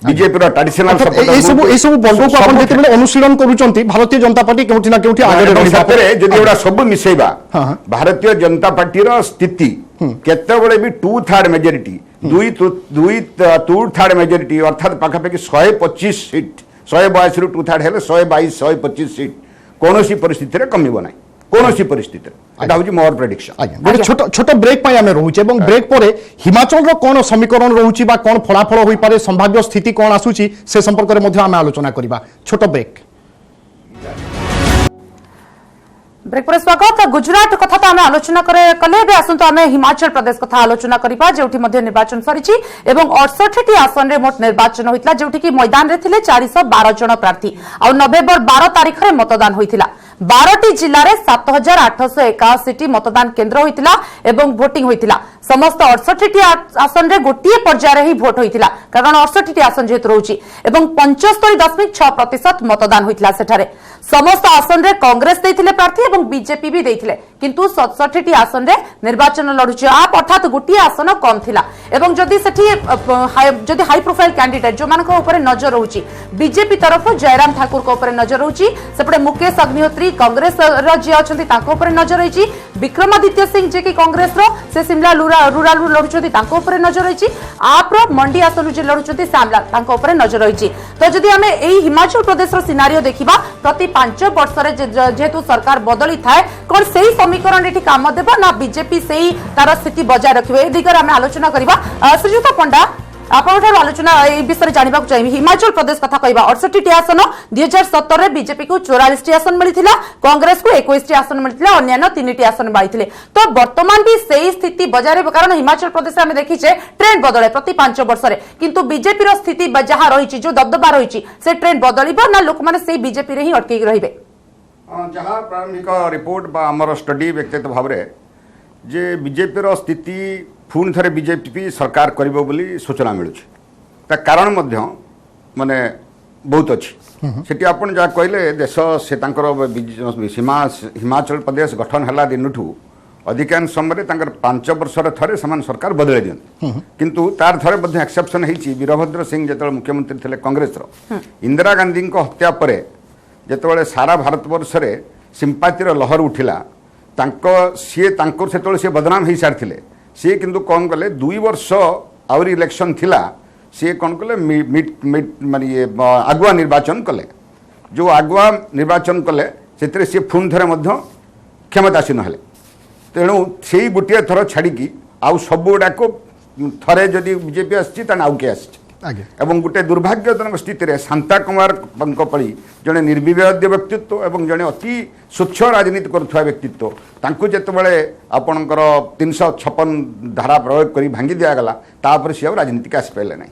बीजेपी रो ट्रेडिशनल सब वर्ग को आपण जेते बेले अनुशीलन करूचंती भारतीय जनता पार्टी केउठी ना केउठी आगे रही जदि एडा सब मिसेबा भारतीय जनता पार्टी रो स्थिति केतेबेले भी 2/3 मेजॉरिटी 2/3 मेजॉरिटी अर्थात पाखापाखि 125 सीट 182 रु 2/3 हेले 122 125 सीट कोनोसी परिस्थिति रे कमिबो नाही कोनोसी परिस्थिति एटा होची मोर प्रेडिक्शन। गोटे छोट छोट ब्रेक पाई आमे रहूचे एवं ब्रेक परे हिमाचल रो कोन समीकरण रहूची बा कोन फलाफल होई पारे संभाव्य स्थिति कोन आसुची से संपर्क रे मध्ये आमे आलोचना करिबा छोट ब्रेक ब्रेक पर स्वागत गुजरात कथा तो आम आलोचना कले आसतु आम हिमाचल प्रदेश कथा आलोचना करबा जेउठी मध्ये निर्वाचन सरीची एवं 68 आसन रे मोट निर्वाचन होइतला जेउठी की मैदान रे थिले 412 जन प्रार्थी आ नवेम्बर 12 तारिख रे मतदान होइतिला 12टी जिल्ला रे 7881 मतदान केन्द्र होइतिला एवं वोटिंग होइतिला समस्त 68 आसन रे गोटिए पर्याय रे ही भोट होइतिला कारण 68 आसन जेत रहउची एवं 75.6% मतदान होइतिला सेठारे समस्त आसन रे कांग्रेस देथिले प्रार्थी एवं बीजेपी भी देथिले किंतु 67 आसन रे निर्वाचन लडुची आप अर्थात गोटिए आसन कम थिला एवं जदि सेठी जदि हाई प्रोफाइल कैंडिडेट जो मानको ऊपर नजर रहउची बीजेपी तरफ जयराम ठाकुर को ऊपर नजर रहउची सेपटे मुकेश अग्निहोत्री कांग्रेस रो जे अछंती ताको ऊपर नजर रहिची विक्रमादित्य सिंह जे की कांग्रेस रो से शिमला रूरल लड़ुचंती ताको ऊपर नजर रहिची आप रो मंडी आसन जे लड़ुचंती श्यामलाल ताको ऊपर नजर रहिची तो जदि हमें एई हिमाचल प्रदेश रो सिनारियो देखिबा प्रति 5 वर्ष रे जेहेतु सरकार बदली थाए कोन सेही समीकरण एठी काम देबा ना बीजेपी सेही तार स्थिति बजाय रखिबे ए दिगर हमें आलोचना करबा श्रीजुत पंडा आपन आलोचना ए विषय जानिबा चाहिए हिमाचल प्रदेश कथा कहबा 68 आसन 2017 रे बीजेपी को 44 आसन मिलिथिला कांग्रेस को 21 आसन मिलिथिला अन्य 3 आसन बाइथिले तो वर्तमान भी सही स्थिति बजाय रे कारण हिमाचल प्रदेश में देखिछे ट्रेंड बदले प्रति 5 वर्ष रे किंतु बीजेपी रो स्थिति जहां रहिछि जो दबदबा रहिछि से ट्रेंड बदलिबो ना लोक माने सेही बीजेपी रे ही अटकी रहिबे जहां प्रारंभिक रिपोर्ट बा हमर स्टडी व्यक्तिगत भाव रे जे बीजेपी रो स्थिति पुणी थे बीजेपी सरकार करिबो बोली सूचना मिलूँ ता कारण मध्य माने बहुत अच्छी सेठी आपण जा कहले देश से हिमाचल प्रदेश गठन हला दिनठू अधिकांश समय 5 वर्ष थे समान सरकार बदले दियंती किंतु तार थरे मध्ये एक्सेप्शन हेची वीरभद्र सिंह जतले मुख्यमंत्री थे कांग्रेस रो इंदिरा गांधी को हत्या परे जतले सारा भारतवर्ष रे सिंपातिर लहर उठिला से बदनाम हो सारी सी किंतु कौन कले 2 वर्ष आउरी इलेक्शन थिला सी कौन कले माने ये आगुआ निर्वाचन कले जो आगुआ निर्वाचन कले से सी पुणी थे क्षमतासीन हेले तेणु से गोटे थर छाड़ी आउ सब गुड़ाक थे जदि बीजेपी आउ किए एवं गोटे दुर्भाग्यजनक स्थिति रे शांता कुमार पली जड़े निर्विवाद व्यक्तित्व एवं जड़े अति स्वच्छ राजनीति करुवा व्यक्तित्व तांकु जेतेबेले आपणकर 356 धारा प्रयोग कर भांगी दिगला तापर सी राजनीति आसी पारे ना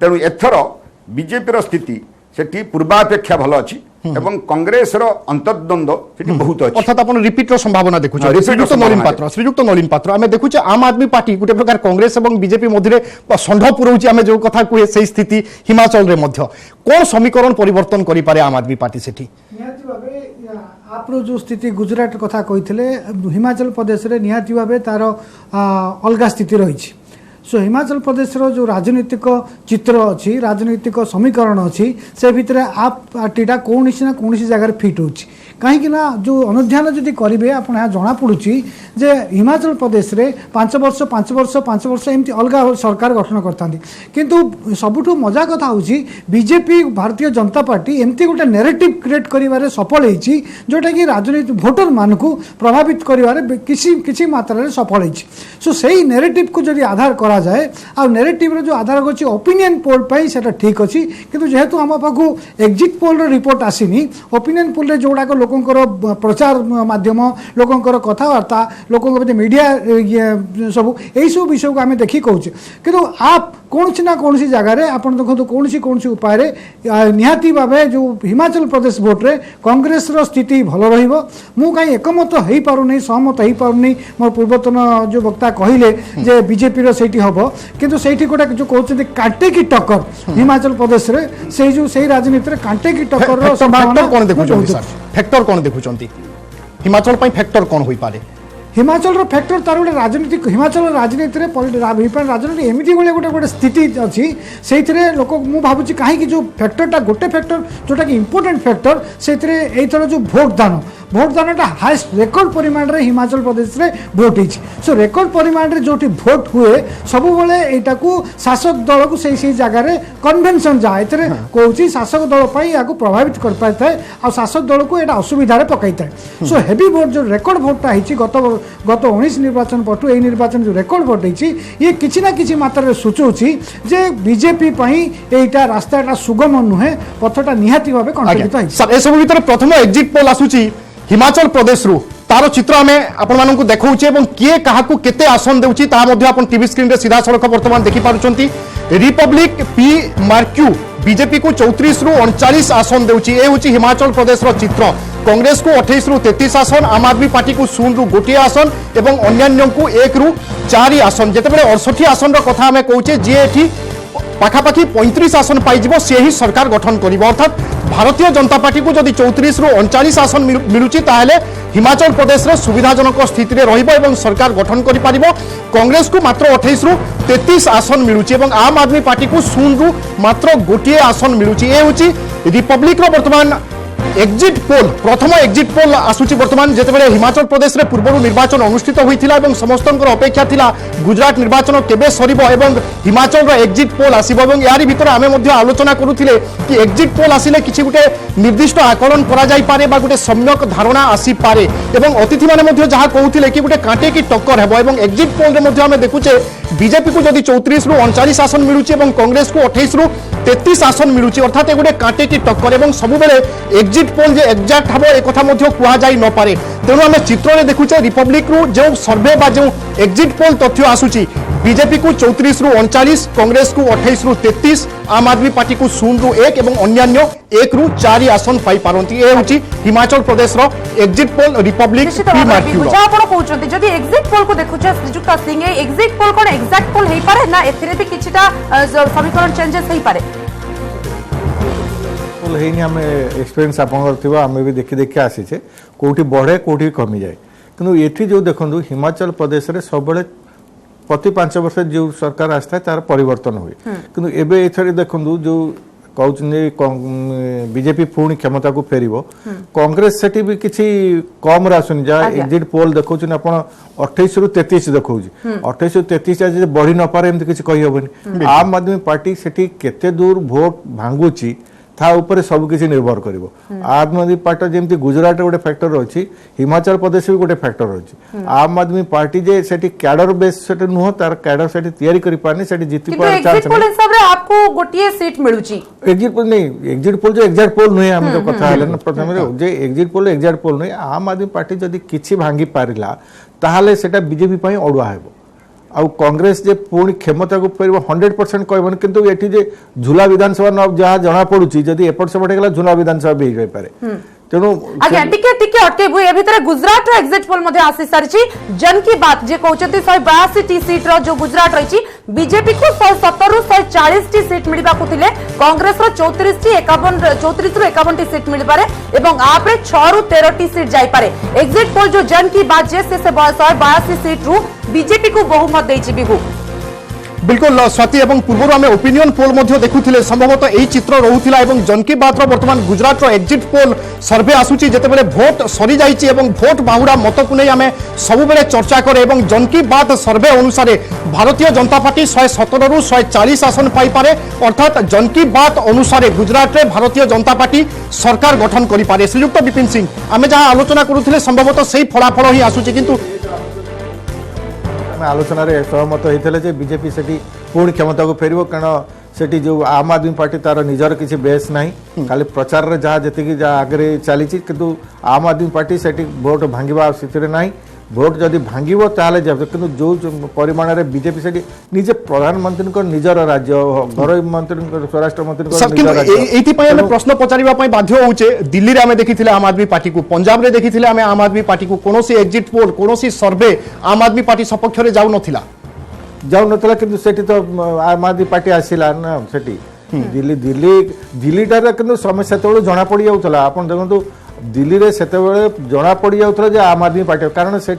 तेणु एथर बीजेपी स्थिति सेठी पूर्वापेक्षा भल अच्छी एवं कांग्रेस रो अंतर्द्वंद्व सेठी बहुत अच्छी अर्थात आपण रिपीट रो संभावना देखु हाँ, repeat रो श्रीयुक्त नलिन पात्र आमे देखु आम आदमी पार्टी गोटे प्रकार कांग्रेस एवं बीजेपी मध्य षंढ पुरौची आमे जो कथा कुहे सही स्थिति हिमाचल रे मध्य कोन समीकरण परिवर्तन करि पारे आम आदमी पार्टी सेठी निहाती भावे आपरो जो स्थिति गुजरात कथा कहिथिले हिमाचल प्रदेश रे निहाती भावे तार अलगा स्थिति रही सो हिमाचल प्रदेश रो जो राजनीतिक चित्र अच्छी राजनीतिक समीकरण अच्छी से भितर आप पार्टीटा कौन ना कौन जगह फिट होची कहीं जो अनुध्यान जदि करेंगे आप जना पड़ुची जे हिमाचल प्रदेश रे 5 वर्ष एमती अलग सरकार गठन करता किंतु सबुठ मजा कथा होची बीजेपी भारतीय जनता पार्टी एमती गोटे नेरेटिव क्रिएट करिवारे सफल होईची जोटा कि राजनीति भोटर मान को प्रभावित करिवारे किसी मात्रा रे सफल होईची सो सेही नेरेटिव को जदि आधार करा जाए आ नेरेटिव रो जो आधार अछि ओपिनियन पोल पई सेटा ठीक अछि किंतु जेहेतु हम पाखु एग्जिट पोल रो रिपोर्ट आसीनी ओपिनियन पोल रे जोडा को लोकंकर प्रचार माध्यम लोकंकर कथावार्ता लोकंकर मीडिया सब यही सब विषय को आम देखी कहूँ किंतु आप कौन ना कौन जगह रे आप देखो कौन उपाय रे निहाती भावे जो हिमाचल प्रदेश भोट रे कांग्रेस रो स्थिति भल रहिबो मु कहीं एकमत हो पारुनी सहमत हो पारुनी मोर पूर्वतन जो वक्ता कहले जे बीजेपी रो सेठी हबो किंतु सेठी गोटे जो कहते कांटे की टक्कर हिमाचल प्रदेश रे से राजनीति रे कांटे की टक्कर रो संभावना कौन देखुचंती सर फैक्टर कौन देखुचंती हिमाचल पई फैक्टर कौन होई पारे हिमाचल रो फैक्टर तार गोटे राजनीतिक हिमाचल राजनीति राजनीति एमती गोटे गोटे स्थिति अच्छी से लोक मु भावुची कहीं जो फैक्टरटा गोटे फैक्टर जोटा कि इंपोर्टेंट फैक्टर से एथर जो भोट दानटा हाईएस्ट रेकर्ड परिमाण रे हिमाचल प्रदेश रे भोट होती सो रेकर्ड परिमाण रे जोटी भोट हुए सब बेले एटा को शासक दल को सही जगह रे कन्वेंशन जाए एथरे कहूची शासक दल पई याको प्रभावित कर पाए थाए आ शासक दल को एटा असुविधा रे पकाई थाए सो हेवी भोट जो रेकर्ड भोटटा हिची गत 19 निर्वाचन पटु ए निर्वाचन जो रेकर्ड भोट होती ये किसी ना किसी मात्रा रे सूचौची जे बीजेपी पई एटा रास्ताटा सुगम नुहे पथटा निहाती भाबे कंटिन्यूट है सर ए सब भीतर प्रथम एग्जिट पोल आसुची हिमाचल प्रदेश रु तार चित्र आमे आपण मानकु देखौचे एवं किए काहाकू केते आसन देउची ता मध्ये आपण टीवी स्क्रीन रे सीधा सड़क वर्तमान देखि पारुचंती रिपब्लिक पी मार्क्यू बीजेपी को 34 रु 39 आसन देउची ए होची हिमाचल प्रदेश रो चित्र कांग्रेस को 28 रु 33 आसन आम आदमी पार्टी को 0 रु गोटे आसन एवं अन्यान्य को 1 रु 4 आसन जेतेबेले 68 आसन रो कथा आमे कहूचे जे एठी पाखापाखि 35 आसन पाइजिबो से ही सरकार गठन करिबो अर्थात भारतीय जनता पार्टी को जदि 34 रु 39 आसन मिलुची ताहेले हिमाचल प्रदेश रे सुविधाजनक स्थिति रे रहिबो एवं सरकार गठन करि पारिबो कांग्रेस को मात्र 28 रु 33 आसन मिलुची एवं आम आदमी पार्टी को 0 रु मात्र गोटे आसन मिलुची ए होची रिपब्लिक रो वर्तमान एग्जिट पोल प्रथम एग्जिट पोल आसुची वर्तमान जेतेबेले हिमाचल प्रदेश रे पूर्व निर्वाचन अनुष्ठित होइथिला एवं समस्तंकर अपेक्षा थिला गुजरात निर्वाचन केबे सरिबो एवं हिमाचल रो एग्जिट पोल आसीबो एवं यारी भितर आमे मध्ये आलोचना करूथिले कि एग्जिट पोल आसिले किछि गुटे निर्दिष्ट आकलन करा जाई पारे बा गुटे सम्यक धारणा आसी पारे एवं अतिथि माने मध्ये जहा कहूथिले कि गुटे कांटे की टक्कर हेबो एवं एग्जिट पोल रे मध्ये आमे देखुचे बीजेपी को जदि 34 रु 39 आसन मिलुची एवं कांग्रेस को 28 रु 33 आसन मिलुची अर्थात ए गुटे कांटे की टक्कर एवं सबु बेले एग्जिट पोल जे एक्जाक्ट हबो ए कथा मध्ये कुआ जाई न पारे तेणु आमे चित्र रे देखुचे रिपब्लिक रु जो सर्वे बा जो एग्जिट पोल तथ्य आसुची बीजेपी को 34 रु 39 कांग्रेस को 28 रु 33 आम आदमी पार्टी को 0 रु 1 एवं अन्यान्य 1 रु 4 आसन पाई पारंती ए होची हिमाचल प्रदेश रो exit poll Republic P MARQ बुझा आपण कहउचंती जदी एग्जिट पोल को देखुचे श्रीजुक्त सिंह एग्जिट पोल कोन एग्जैक्ट पोल हेई पारे ना एथिरे भी किछिटा समीकरण चेंजेस हेई पारे पोल हेनी हमें एक्सपीरियंस आपनकर थिबा हमें भी देखि देखि आसीछे कोठी बढ़े कोठी कमी जाए किंतु एठी जो देखंदु हिमाचल प्रदेश रे सब बळे प्रति 5 वर्ष जो सरकार आस्था तार परिवर्तन हुए किंतु एबे एथरे देखंदु जो कहउछने बीजेपी पुणी क्षमता को फेरिबो कांग्रेस सेठी भी किछि कम रासुनी जा एग्जिट पोल देखौछन आपण 28 रु 33 देखौछि 28 रु 33 आज बढ़ी न पारे एमति किछि कहि होबनी आम आदमी पार्टी सेठी केते दूर वोट भांगुची था ऊपर सब किसी निर्भर करिवो आम आदमी पार्टी जेमती गुजरात गोटे फैक्टर अछि हिमाचल प्रदेश भी गोटे फैक्टर अछि आम आदमी पार्टी जे सेठी कैडर बेस सेठी नुह तार कैडर सेठी तयारी करि पानी सेठी जीति पार चांस एग्जिट पोल हिसाब रे आपको गोटिए सीट मिलुची एग्जिट पोल नहीं एग्जिट पोल जो एग्जैक्ट पोल नहीं हम जो कथा हले न प्रथम रे जे एग्जिट पोल एग्जैक्ट पोल नहीं आम आदमी पार्टी जदी किछि भांगी पारिला ताहाले सेटा बीजेपी पई अडुआ हेबो आउ कांग्रेस जे पुणी क्षमता को फेर 100% कहबन किंतु एठी जे झुला विधानसभा न जहाँ जना पड़ुची जदि एपट सेपट गला झुला विधानसभा भी हो पारे तेणु आज्ञा टिके अटकेबु ए भितर गुजरात रो एग्जिट पोल मध्ये आसी सारची जन की बात जे कहउचंती 182 टी सीट रो जो गुजरात रहिची बीजेपी को 117 रु 140 टी सीट मिलिबा को थिले कांग्रेस रो 34 रु 51 टी सीट मिल पारे एवं आप रे 6 रु 13 टी सीट जाई पारे एग्जिट पोल जो जन की बात जे से 182 सीट रु बीजेपी को बहुमत देइची बिभु बिल्कुल स्वाति एवं पूर्व आम ओपिनियन पोल देखुले संभवतः यही चित्र रोला और जन की बात बर्तमान गुजरात एग्जिट पोल सर्वे आसूची जितेबाला भोट सरी जाइए और भोट बाहुड़ा मत को नहीं आम सब चर्चा करे जन की बात सर्वे अनुसार भारतीय जनता पार्टी 117 रु 140 आसन पाइपे अर्थात जन की बात अनुसार गुजरात में भारतीय जनता पार्टी सरकार गठन करें श्रीयुक्त विपिन सिंह आम जहाँ आलोचना करुले संभवतः से फलाफल ही आसूची किंतु आलोचन सहमत होते जे बीजेपी से पुणी क्षमता को फेर कारण से जो आम आदमी पार्टी तार निजर किसी बेस ना खाली प्रचार रे जहाँ जी जहाँ आगे चली किंतु आम आदमी पार्टी से भोट भांगा से ना भोट जदि भांगो ताले किंतु जो परिमाण में बीजेपी से निजे प्रधानमंत्री निजर राज्य घर मंत्री स्वराष्ट्र मंत्री प्रश्न पचार बाध्य होचे दिल्ली में देखी आम आदमी पार्टी को पंजाब में देखी आम आदमी पार्टी को कौन एग्जिट पोल कौन सर्वे आम आदमी पार्टी सपक्ष जाऊ जाऊनला कि तो आम आदमी पार्टी आसला ना से दिल्ली दिल्ली दिल्लीटार कि समस्या से जना पड़ जाऊला आप देखो दिल्ली रे से जना पड़ जाऊला जे आम आदमी पार्टी कारण से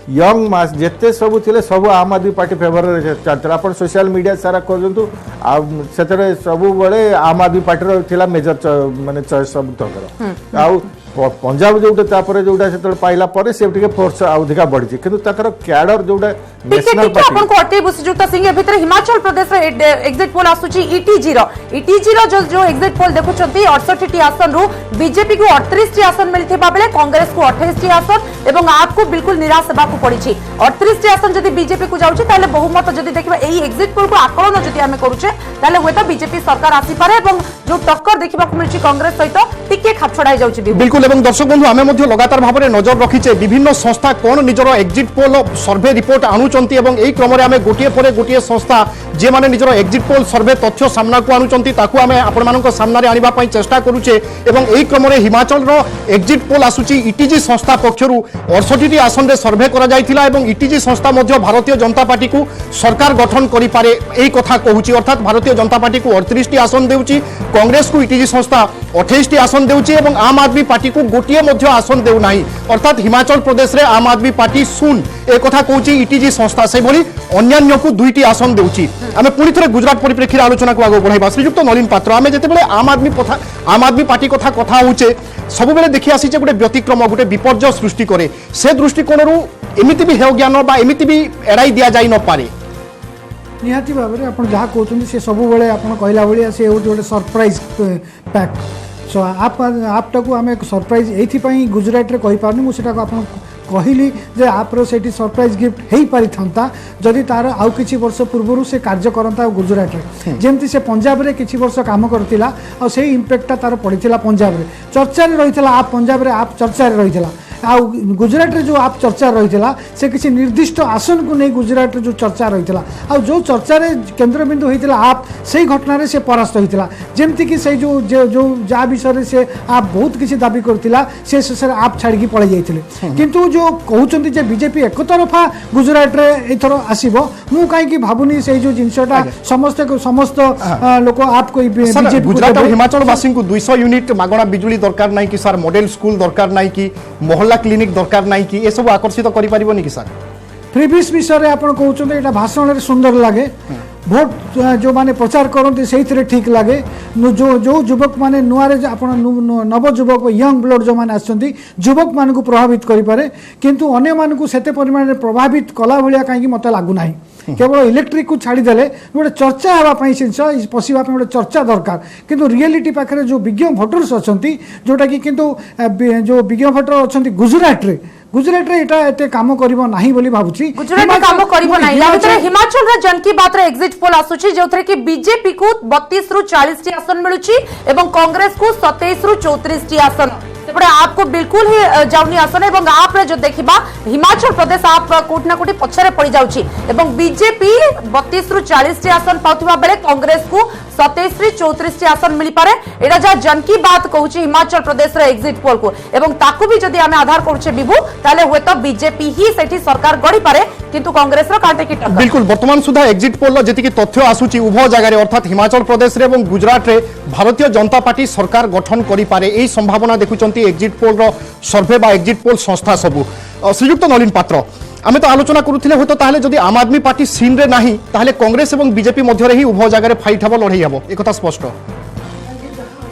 यंग मास जिते सब थे सब आम आदमी पार्टी फेवर चलता आप सोशल मीडिया सारा कर सब बड़े आम आदमी पार्टी मेजर माने चॉइस सब तक आउ पंजाब जोटा जोटा से पाइला से फोर्स अधिका बढ़ी कि क्याडर जोटा national party Himachal Pradesh exit poll आसुची ईटीजी जो एग्जिट पोल देखुछंती 68 टी आसन रु बीजेपी को 38 टी आसन मिलथिबा बेले कांग्रेस को 28 टी आसन एवं आप को बिल्कुल निराश हेबा को पड़िछि 38 टी आसन जदि बीजेपी को जाउछि ताले बहुमत जदि देखिबा एई एग्जिट पोल को आकलन जदि हमें करूछे ताले होय त बीजेपी सरकार आसी पारे एवं जो टक्कर देखिबा को मिलछि कांग्रेस सहित टिके खापछड़ाई जाउछि बिल्कुल एवं दर्शक बंधु आम लगातार भाव में नजर रखीचे विभिन्न संस्था कौन निजर एग्जिट पोल सर्वे रिपोर्ट आणुचंती एवं एई क्रम आम गोटे पर गोटे संस्था जे माने निजर एग्जिट पोल सर्वे तथ्य सामना को आणुचंती ताकू आम आपण सामने आनिबा पई चेष्टा करूचे एवं एई क्रम हिमाचल रो एग्जिट पोल आसुची ईटीजी संस्था पक्षरु 68 टी आसन रे सर्वे करा जायथिला एवं ईटीजी संस्था मध्य भारतीय जनता पार्टी को सरकार गठन करि पारे एई कथा कहूची अर्थात भारतीय जनता पार्टी को 38 टी आसन देउची कांग्रेस को ईटीजी संस्था 28 टी आसन देउची एवं आम आदमी पार्टी को गोटिए मध्य आसन देउ नाही अर्थात हिमाचल प्रदेश रे आम आदमी पार्टी शून्य ए कथा कहूची ईटीजी संस्था से भली अन्यान्य को 2टी आसन देउची आमे पुनी थरे गुजरात परिप्रेक्षी आलोचना को आगो बढ़ाइबा श्रीयुक्त नलिन पात्र आमे जेतेबेले आम आदमी पार्टी कथा होचे सब बेले देखि आसी जे गोटे व्यतिक्रम गोटे विपर्जय सृष्टि करे से दृष्टिकोण एमिति भी हेउ ज्ञान बा एमिति भी एड़ाई दिया जाई न पारे निहाती भाव में आप जहाँ कहते से सब बेले आप कहला भाया से गोटे सरप्राइज पैक सो आपटा को आम सरप्राइज ये गुजरात रे कहि पारनी मुझे आप कहली जे आप्र से सरप्राइज गिफ्ट हो पारि था जदि तार आउ कि वर्ष पूर्व से कार्य करता गुजरात में जमती से पंजाब रे किछि वर्ष काम करथिला और से इम्पैक्टटा तार पड़ीला पंजाब रे चर्चा रही आप पंजाब रे आप चर्चा रही आ गुजरात रे जो आप चर्चा रही से किसी निर्दिष्ट आसन को नहीं गुजरात रे जो चर्चा रही आ जो चर्चा रे केन्द्रबिंदु होता आप से घटना से परास्त होता जमती कि से जो जो जहाँ विषय से आप बहुत किसी दाबी करथिला से शेष आप छाड़ी पड़े जाते किंतु जो कहते जे बीजेपी एक तरफा गुजरात रे एथर आसीबो मु काई भावुनी से जो जिनसटा समस्त लोक आपको बीजेपी गुजरात और हिमाचल वासी को 200 यूनिट मागणा बिजुली दरकार नहीं कि सर मॉडल स्कूल दरकार नहीं कि मोहल्ला क्लिनिक दरकार नहीं कि ये सब आकर्षित करि परिबोनी कि सर प्रीवियस विषय रे आपण कहउछन एटा भाषण रे सुंदर लागे भोट जो माने प्रचार करते से ठीक लगे जो जो युवक माने नुआरे नव युवक यंग ब्लड जो माने आछंती युवक मान को प्रभावित करें किंतु अन्य मान को सेते परिमाण में प्रभावित कला भाया कहीं मत लगुना केवल इलेक्ट्रिक को छाड़देले गोटे चर्चा हाँपाई जिन पशा गोटे चर्चा दरकार किंतु रियलिटी पाखे जो विज्ञ भोटर्स अच्छा जोटा कि किंतु जो विज्ञ भोटर अच्छा गुजरात रे एटा एते काम करिवो नाही बोली भाबुची गुजरात में काम करिवो नाही याभितर हिमाचल रे जन की बात रे एग्जिट पोल आसुची जोथरे कि बीजेपी को 32 रु 40 टी आसन मिलुची एवं कांग्रेस को 27 रु 34 टी आसन सेपटे आपको बिल्कुल ही जाउनी आसन एवं आप रे जो देखिबा हिमाचल प्रदेश आप कोटना कोटी पछरे पड़ी जाउची एवं बीजेपी 32 रु 40 टी आसन पाउथिबा बेले कांग्रेस को 27 रे 34 टी आसन मिली पारे एडा जा जन की बात कहूची हिमाचल प्रदेश रे एग्जिट पोल को एवं ताकू भी जदी हमें आधार करूचे बिभु ताले हुए तो बीजेपी ही सेठी सरकार गड़ी पारे किंतु कांग्रेस रो कांटे की टक्कर बिल्कुल वर्तमान सुधा एग्जिट पोल जेतिकी तथ्य आसुची उभय जगह अर्थात हिमाचल प्रदेश रे एवं गुजरात रे भारतीय जनता पार्टी सरकार गठन करि पारे एई संभावना देखुचंती एग्जिट पोल रो सर्वे बा एग्जिट पोल संस्था सबु श्रीयुक्त नलिन पात्र आमे तो आलोचना करूथिले होतो ताहले जदि आम आदमी पार्टी सीन रे नाही ताहले कांग्रेस एवं बीजेपी मध्य रे ही उभय जगह फाइट हबो लढई हबो एकथा स्पष्ट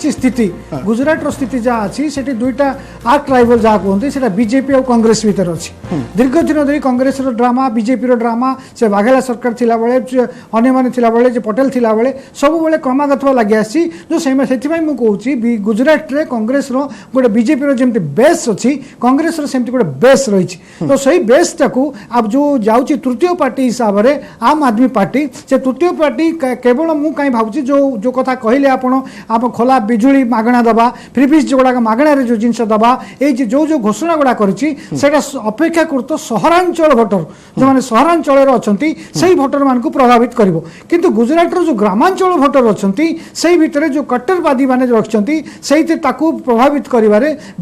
स्थिति गुजरात रो स्थिति जहाँ अच्छी से दुईटा आर्क राइवल जहाँ कहते हैं बीजेपी और कांग्रेस भितर अच्छी दीर्घ दिन धरी कांग्रेस ड्रामा बीजेपी ड्रामा से बाघेला सरकार थिला बेले अन्य माने थिला बेले जे पटेल थिला बेले सब बेले क्रमागत लगी आसी जो से मुझे कहूँ गुजरात रे कांग्रेस रो गोटे बीजेपी जमी बेस अच्छी कांग्रेस रो सेमती गोटे बेस रही तो सही बेस टाकू अब जो जाऊँगी तृतीय पार्टी हिसाब से आम आदमी पार्टी से तृतीय पार्टी केवल मुझे कहीं भावुँ जो कथा कहले आप खोला बिजुली मागणा दबा फ्री पिज जो गुड़ाक मागणार जो जिनस दबा ये जो जो घोषणा गुड़ा करा अपेक्षाकृत सहरांचल भोटर जो मैंने सहरांचल अच्छा से भोटर मान प्रभावित कर किंतु गुजरात जो ग्रामांचल भोटर अच्छा से भितर जो कट्टरवादी मैंने रखिंट से प्रभावित कर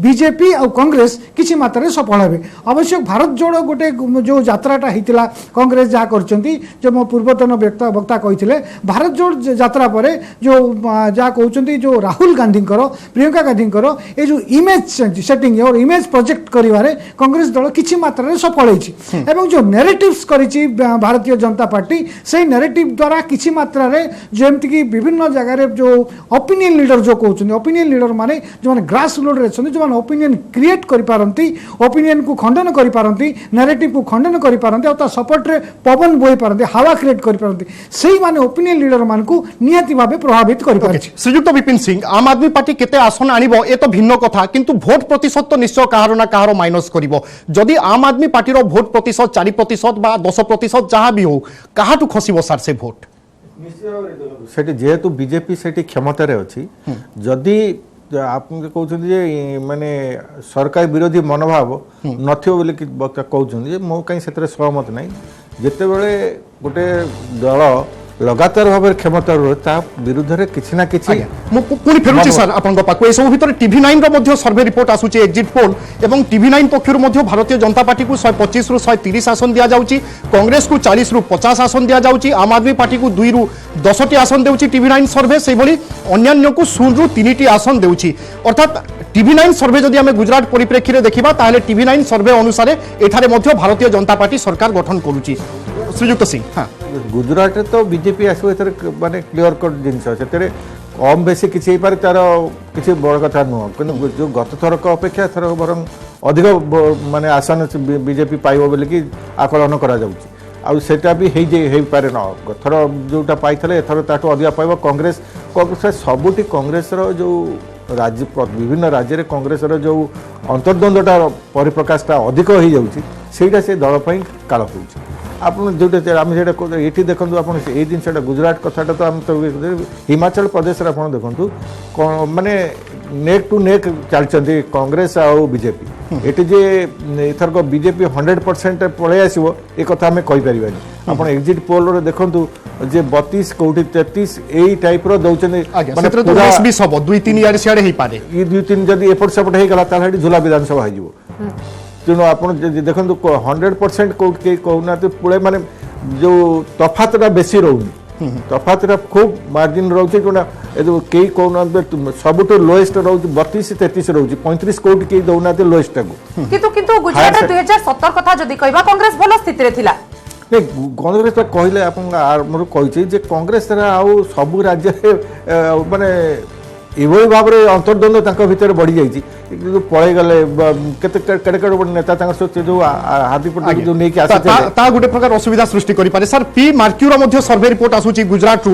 बीजेपी और कांग्रेस किसी मात्रा सफल हे अवश्य भारत जोड़ गोटे जो यात्राटा होता कांग्रेस जहाँ कर मो पूर्वतन वक्ता कही भारत जोड़ यात्रा पर जो जहाँ कहते जो राहुल गांधी प्रियंका गांधी ये जो इमेज सेटिंग और इमेज प्रोजेक्ट करिवारे कांग्रेस दल किछि मात्रा रे सफल होइछि एवं जो नैरेटिव्स करिछि भारतीय जनता पार्टी से नैरेटिव द्वारा किछि मात्रा रे जेमति कि विभिन्न जगह रे जो ओपिनियन लीडर जो कहउछन ओपिनियन लीडर माने जो माने ग्रास रूट रे छन जो माने ओपिनियन क्रिएट करि पारंती ओपिनियन को खंडन करि पारंती नैरेटिव को खंडन करि पारंती और ता सपोर्ट रे पवन बोई पारंती हवा क्रिएट करि पारंती सेही माने ओपिनियन लीडर मान को नियति भाबे प्रभावित करि पारछि श्रीयुक्त विपिन सिंह आम आदमी पार्टी केते आसन आनिबो ए तो भिन्न कथा किंतु भोट प्रतिशत तो निश्चय कहार ना कहार माइनस करिवो जदि आम आदमी पार्टी रो भोट प्रतिशत 4% बा 10% जहां भी हो कहाटू खसिबो सर से भोट सेठी जेहेतु बीजेपी सेठी क्षमता रे अछि जदि आप कहउछन जे माने सरकार विरोधी मनोभाव नथियो बोले कि कहउछन जे मो कहीं सेतरे सहमत नाही जेते बेले गोटे दल लगातार भाव क्षमता रहा विरुद्ध में किसी ना किसी पुणी फेरुची सर आपन पाखु ए सब भितर टीवी9 रो मध्य सर्वे रिपोर्ट आसुची एग्जिट पोल एवं टीवी9 पक्षरु मध्य भारतीय जनता पार्टी को 125 रु 130 आसन दिया जाउची कांग्रेस को 40 रु 50 आसन दिया जाउची आम आदमी पार्टी को 2 रु 10 टी आसन देउची टीवी9 सर्वे से भली अन्यान्य को 0 रु 3 टी आसन देउची अर्थात टीवी9 सर्वे जदि आमे गुजरात परिप्रेक्षी रे देखिबा ताहले टीवी9 सर्वे अनुसार एठारे मध्य भारतीय जनता पार्टी सरकार गठन करूची श्रीयुक्त सिंह हां गुजरात तो बीजेपी आसो एथर माने क्लियर कट जिनस सेतरे कम बेसी किछि पारे तार किछि बड़ कथा नुह किंतु जो गत थर को अपेक्षा थर बरं अधिक माने आसन बीजेपी पाइबो बोली कि आकलन करा जाउची आ सेटा भी हे पारे न थर जोटा पाइथले एथर ताटो अधिक पाइबो कांग्रेस सबुटी कांग्रेस रो जो राज्य विभिन्न राज्य रे कांग्रेस रो जो अंतर्द्वंदटा परिप्रकाशटा अधिक हो जाउची सेटा से दल पई काल होउची आप जो आम ये देखो आप जिनसा गुजरात कथाटा तो आम तो हिमाचल प्रदेश आप देखो माने नेक टू नेक चलती कांग्रेस आउ बीजेपी ये जे एथरक बीजेपी 100% पलि आसो ये कथा आम कहीपर आप एग्जिट पोल देखु जे 32 कौटी 33 यही टाइप दौरान दुई तीन ये दुई तीन जब एपट सेपट होगा झूला विधानसभा हो तेणु आप देखो 100% कौट कहना पुणे माने जो तफातटा बेसी रोनी तफातटा खूब मार्जिन रोचे कई कहना सबुठ लोएस्ट रोच 32-33 रोच 35 कौट कई दौना लोएस्ट किंतु गुजरात 2017 कथा जदि कहबा कांग्रेस भल स्थिति रे थिला कांग्रेस कहले आप कही कांग्रेस आउ सब राज्य माने एभली भाव में अंतर्द्वंद भितर बढ़ी जाइए पलि गले केटे नेता जो हाथीपट जो नहीं गोटे प्रकार असुविधा सृष्टि करें सर पी मार्क्यूर सर्वे रिपोर्ट आसूची गुजरात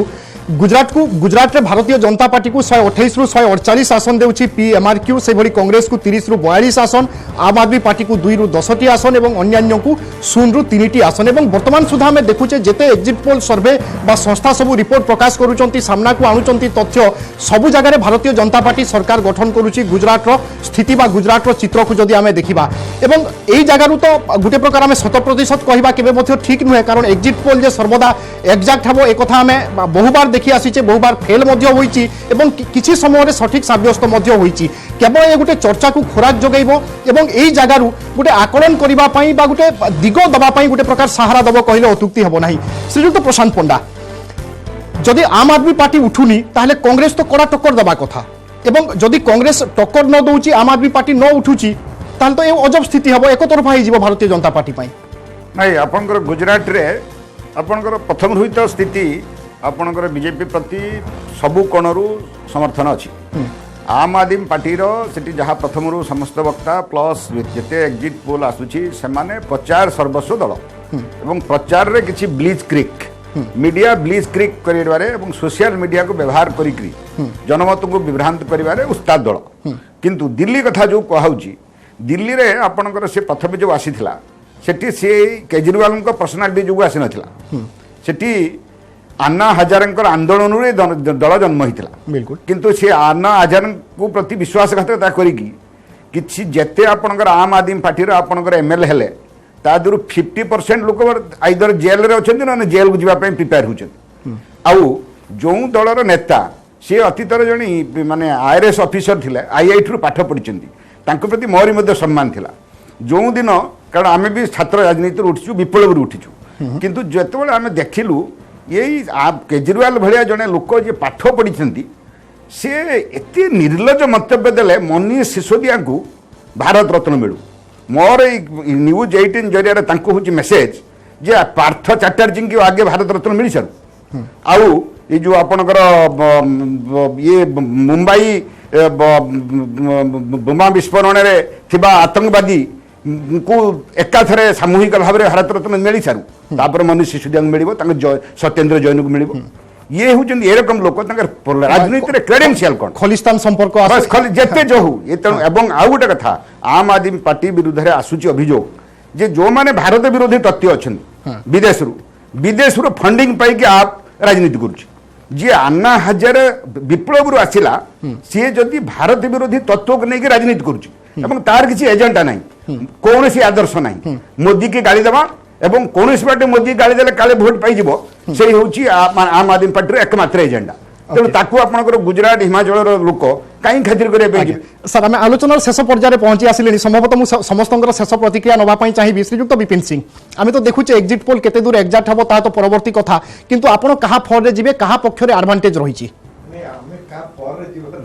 गुजरात रे भारतीय जनता पार्टी को 128 रु 148 आसन देउछि पीएमआरक्यू से भली कांग्रेस को 30 रु 42 आसन आम आदमी पार्टी को 2 रु 10 आसन एवं अन्यान्य को 0 रु 3 आसन एवं वर्तमान सुधा हमें देखुचे जेते एग्जिट पोल सर्वे बा संस्था सब रिपोर्ट प्रकाश करूचंती सामना को आणुचंती तथ्य सबु जगह भारतीय जनता पार्टी सरकार गठन करूची गुजरात रो स्थिति बा गुजरात रो चित्र को जदि आमे देखिबा एवं एई जगारु तो गुटे प्रकार आमे 100% कहबा केबे मध्य ठीक नुहे कारण एग्जिट पोल जे सर्वदा एक्जाक्ट हबो ए कथा आमे बहुबार देखि आसीचे बहुबार फेल मध्य होईची एवं किछि समय रे सठिक साब्यस्त मध्य होईची केवल ए गुटे चर्चा को खोराक जगैबो एवं एई जगारु गुटे आकलन करिबा पई बा गुटे दिग दबा पई गुटे प्रकार सहारा दबो कहिले अतुक्ति हबो नाही श्रीयुक्त प्रशांत पंडा जदि आम आदमी पार्टी उठुनी ताहले कांग्रेस तो कड़ा टक्कर दबा कथा एवं जदि कांग्रेस टक्कर न दउची आम आदमी पार्टी न उठुची ताहले तो ए अजब स्थिति हबो एक तरफा ही जीव भारतीय जनता पार्टी पई नहीं आपनकर गुजरात रे आपनकर प्रथम रहित स्थिति आपनकर बीजेपी प्रति सबु कोणरू समर्थन अछि आम आदमी पार्टी रो सेठी जहा प्रथम रु समस्त वक्ता प्लस जेते एग्जिट पोल आसुची से माने प्रचार सर्वस्व दल एवं प्रचार रे किछि ब्लीच क्रिक मीडिया ब्लीच क्रिक करिवारे एवं सोशल मीडिया को व्यवहार करिकरी जनमत को विभ्रांत करिवारे उस्ताद दल किंतु दिल्ली कथा जो कहउची दिल्ली रे आपनकर से प्रथम जो आसीथिला सेठी से केजरीवाल को पर्सनालिटी जो आसी नथिला सेठी अन्ना हजारंकर आंदोलन रे दल जन्म होइतिला बिल्कुल किंतु से अन्ना हजारन को प्रति विश्वासघातकता करिकी किछि जेते आपनकर आम आदमी पार्टी रे आपनकर एमएलए हेले ता दुरु 50% लोक आइदर जेल रे अछन ना जेल को जीवा पे प्रिपेयर होछन आउ जो दलर नेता से अतीतर जणी माने आईआरएस ऑफिसर थिले आईआईटी रु पाठ पढिचंती तांको प्रति मोरी मध्ये सम्मान थिला जो दिन कारण आमे भी छात्र राजनीति उठिछु विप्लव उठिछु किंतु जेतेबेले आमे देखिलु यही केजरीवाल भलिया जने लोक जे पाठ पढिचंती से एते निर्लज मंतव्य देले मनीष सिसोदिया को भारत रत्न मिलू मोर न्यूज 18 जरिया तांको होची मेसेज जे पार्थ चैटर्जी को आगे भारत रत्न मिली सर आउ ये जो आपनकर ये मुंबई बोमा विस्फोरण रे थिबा आतंकवादी को एकाथरे सामूहिक भाव में भारत रत्न मिली सारू तापर मनीष सिसोदिया मिलिबो तांको सत्येंद्र जैन को मिलिबो ये हुचन ए रकम लोक तांकर राजनीति रे क्रेडेंशियल कोन खलिस्तान संपर्क बस खाली जेते जो हो ये तेणु एवं आउ गोटे कथा आम आदमी पार्टी विरुद्ध रे आसुची अभियोग जे जो माने भारत विरोधी तथ्य अछन विदेश रु फंडिंग पाई कि आप राजनीति करूची जे अन्ना हजारे विप्लव रु आसिला सी जदि भारत विरोधी तत्व को नहीं राजनीति करूची एवं तार किसी एजेंडा नहीं कौन सी आदर्श नहीं मोदी की गाड़ी देवा एवं कौन बाटे मोदी गाड़ी देले काले भोट पाई जीवो सेही होची आम आदमी पार्टी एकमात्र एजेंडा तेणु ताकू आपनकर गुजरात हिमाचल लोक कहीं खातिर करे सर आम आलोचनार शेष पर्यायर पहुंची आसिले संभवतः मुझे समस्त शेष प्रतिक्रिया नवाई चाहिए श्रीयुक्त विपिन सिंह आम तो देखुचे एग्जिट पोल केते दूर एक्जाक्ट हम ता तो परवर्ती कथा किंतु आपण कहा फॉर रे जिवे कहा पक्ष रे एडवांटेज रही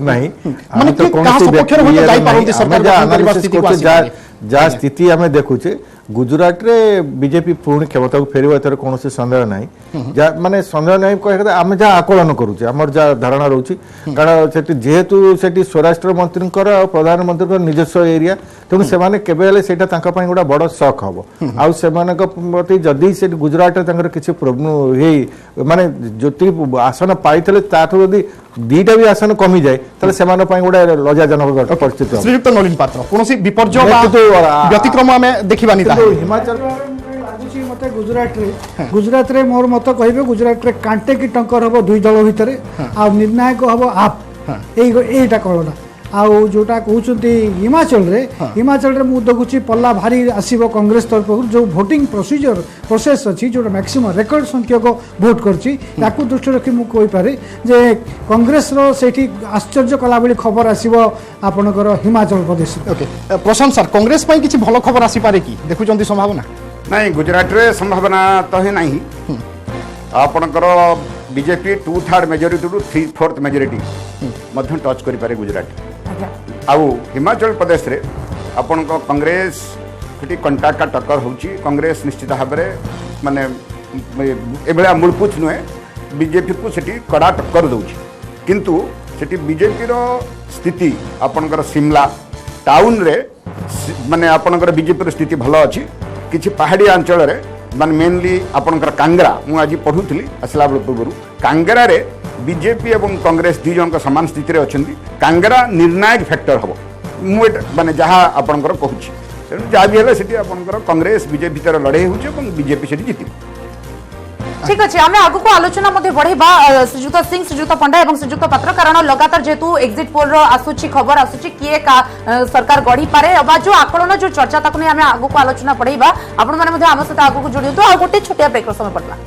नहीं माने तो कि कहा सपक्ष रे होते जाई पारंती सरकार गठन करिबा स्थिति को आसी जा स्थिति आमे देखुचे गुजरात रे बीजेपी पूर्ण क्षमता को फेरवा एतर कौन से संदेह नहीं जा माने संदेह नहीं कहे आमे जा आकलन करूचे हमर जा धारणा रहउची कारण सेठी जेहेतु सेठी स्वराष्ट्र मंत्री और प्रधानमंत्री निजस्व एरिया तेणु से माने केबेले सेटा तांका पई गोटा बड़ शक हबो आउ से माने प्रति जदी से गुजरात रे तांकर किछि प्रॉब्लम हे माने जति आसन पाइतले ताठो जदी दीटा भी आसन कमी जाए ताले से माने पई गोटा लज्जाजनक परिस्थिति श्रीयुक्त नलिन पात्र कोनोसी विपर्जय बा व्यतिक्रम हमें देखिबानी हिमाचल लाଗୁଛି ମତେ ଗୁଜରାଟରେ ମୋର ମତ କହିବେ ଗୁଜରାଟରେ କାଣ୍ଟେ କି ଟଙ୍କର ହବ ଦୁଇ ଦଳ ଭିତରେ ଆଉ ନିର୍ଣ୍ଣାୟକ ହବ ଆପ୍ ଏଇଟା କଳଟା ଆଉ ଯୋଉଟା କହୁଛନ୍ତି ହିମାଚଳରେ ମୁଁ ଦେଖୁଛି ପଲ୍ଲା ଭାରି ଆସିବ କଂଗ୍ରେସ ତରଫରୁ ଯୋଉ ଭୋଟିଂ ପ୍ରୋସେସ୍ ଅଛି ଯୋଉଟା ମ୍ୟାକ୍ସିମମ୍ ରେକର୍ଡ ସଂଖ୍ୟକ ଭୋଟ କରିଛି ତାକୁ ଦୃଷ୍ଟିରେ ରଖି ମୁଁ କହିପାରେ ଯେ କଂଗ୍ରେସର ସେଇଠି ଆଶ୍ଚର୍ଯ୍ୟ କଲା ଭଳି ଖବର ଆସିବ ଆପଣଙ୍କର ହିମାଚଳ ପ୍ରଦେଶ ओके प्रशांत सर कांग्रेस ପାଇଁ କିଛି ଭଲ ଖବର ଆସି ପାରେ କି ଦେଖୁଛନ୍ତି ସମ୍ଭାବନା नहीं गुजरात रे संभावना तो है नहीं आपनकर बीजेपी 2/3 मेजोरिटी टू 3/4 मेजोरिटी मध्य टच करि पारे गुजरात आउ हिमाचल प्रदेश रे आपनक कांग्रेस सेठी कंटाक्ट का टक्कर होची कांग्रेस निश्चित भाव में माने एभला मूलपुछ नुहे बीजेपी को सेठी कड़ा टक्कर दउची किंतु सेठी बीजेपी रो स्थिति आपनकर शिमला टाउन रे माने आपनकर बीजेपी रो स्थिति भलो अछि किछि पहाड़ी अंचल रे माने मेनली आपनकर कांगरा मु आज पढुथली असला बेल पूर्व कांगरा रे बीजेपी और कांग्रेस दुई जन सामान स्थित अच्छा कांगरा निर्णायक फैक्टर हम मुझे माने जहाँ आपंकर कहूँ तेणु जहाँ भी है आपंकर कांग्रेस बीजेपी भितर लड़ाई होगी बीजेपी से जीत। ठीक अच्छे आम आग को आलोचना बढ़ेबा श्रीजुत सिंह श्रीजुत पंडा और श्रीजुत पात्र कारण लगातार जेहेतु एक्जिट पोल आसूची खबर आसूची किए सरकार गढ़ी पारे जो आकलन जो चर्चा ताकू नहीं आम आग को आलोचना बढ़ेबा आपण माने आम सहित आग को जोड़ियो आ गोटे छोटिया ब्रेक समय पड़ला।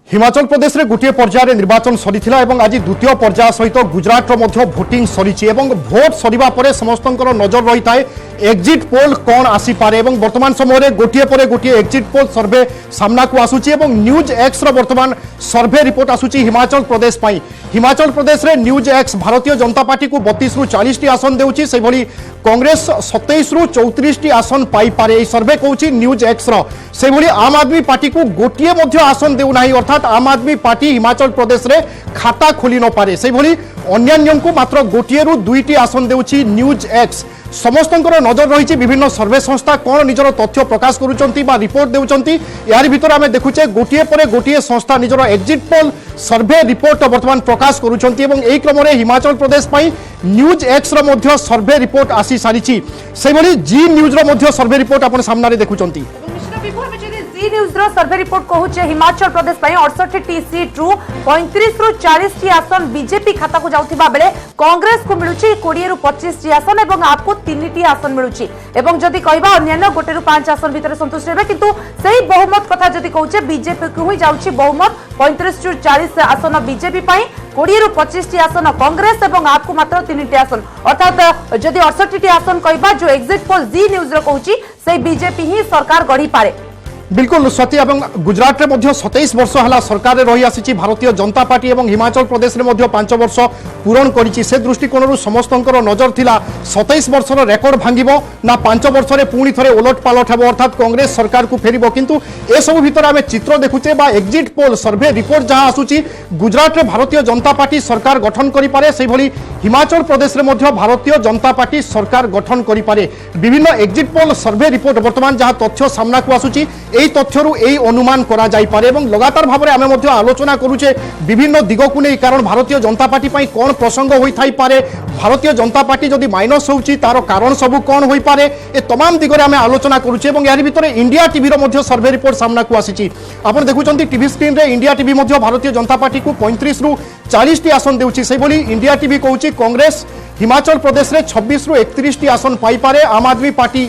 हिमाचल प्रदेश में गोटे पर्यायर निर्वाचन सरी आज द्वितीय पर्याय सहित गुजरात भोटिंग सरी भोट सरीबा परे समस्तंकर नजर रही है एक्जिट पोल कौन आसीपारे वर्तमान समय गोटे पर गोटे एक्जिट पोल सर्वे सामना को आसूची न्यूज एक्स वर्तमान सर्वे रिपोर्ट आसूची हिमाचल प्रदेश हिमाचल प्रदेश रे news x Bharatiya Janata party को 32 रु 40 टी आसन देउची से भली कांग्रेस 27 रु 34 टी आसन पाई पारे सर्वे कहूची न्यूज एक्स से भली आम आदमी पार्टी को गोटे मध्य आसन देउ नाही अर्थात आम आदमी पार्टी हिमाचल प्रदेश रे खाता खोली न पारे से भली अन्यान्य को मात्र गोटे रु 2 टी आसन देउची न्यूज एक्स समस्तंकर नजर रही विभिन्न सर्वे संस्था कौन निजर तथ्य प्रकाश करुचंती बा रिपोर्ट देउचंती यार भितर आमे देखुचे गोटे पर गोटे संस्था निजर एक्जिट पोल सर्वे रिपोर्ट वर्तमान प्रकाश करुचंती एवं एई क्रम रे हिमाचल प्रदेश पई न्यूज एक्स रो मध्य सर्वे रिपोर्ट आसी सारिची से भली जी न्यूज रो मध्य सर्वे रिपोर्ट आपण सामने देखुचंती जी न्यूज रो सर्वे रिपोर्ट कहूचे हिमाचल प्रदेश पई 68 टी सीट रु 35 रु 40 टी आसन बीजेपी खाता को जाउथिबा बेले कांग्रेस को मिलुची 20 रु 25 टी आसन एवं आपको 3 टी आसन मिलुची एवं जदि कहबा अन्य गोटे रु 5 आसन भितर संतुष्ट हेबे किंतु सेही बहुमत कथा जदि कहूचे बीजेपी को ही जाउची बहुमत 35 रु 40 आसन बीजेपी पई 20 रु 25 टी आसन कांग्रेस एवं आपको मात्र 3 टी आसन अर्थात जदि 68 टी आसन कहबा जो एक्जिट पोल जी न्यूज रो कहूची से बीजेपी ही सरकार गढ़ी पारे। बिल्कुल सती एवं गुजरात में 27 वर्ष है सरकार रही आसी भारतीय जनता पार्टी और हिमाचल प्रदेश में 5 वर्ष पूरण करी से दृष्टिकोण समस्तंकर नजर थिला 27 वर्षर रेकर्ड भांगिबो ना 5 वर्ष पुणी थे ओलट पालट हेबो अर्थात कांग्रेस सरकार को फेरिबो किंतु ए सब भितर आमे चित्र देखुचे बा एक्जिट पोल सर्वे रिपोर्ट जहां आसुची गुजरात में भारतीय जनता पार्टी सरकार गठन करि पारे से भली हिमाचल प्रदेश में भारतीय जनता पार्टी सरकार गठन करि पारे विभिन्न एक्जिट पोल सर्वे रिपोर्ट वर्तमान जहां तथ्य सामना को आसुची এই তথ্যরু এই অনুমান করা যাই পারে এবং लगातार ভাবে আমি মধ্য আলোচনা করুছে বিভিন্ন দিগকু নেই কারণ ভারতীয় জনতা পার্টি পাই কোন প্রসঙ্গ হই থাই পারে ভারতীয় জনতা পার্টি যদি মাইনস হউচি তার কারণ সবু কোন হই পারে এ तमाम দিগরে আমি আলোচনা করুছে এবং ইয়ার ভিতরে ইন্ডিয়া টিভি র মধ্য সার্ভে রিপোর্ট সামনাকু আসিছি আপন দেখুচন্তি টিভি স্ক্রিন রে ইন্ডিয়া টিভি মধ্য ভারতীয় জনতা পার্টি को 35 रु 40 टी आसन देउची से बोली इंडिया टीवी कहूची कांग्रेस हिमाचल प्रदेश रे 26 रु 31 टी आसन पाई पारे आम आदमी पार्टी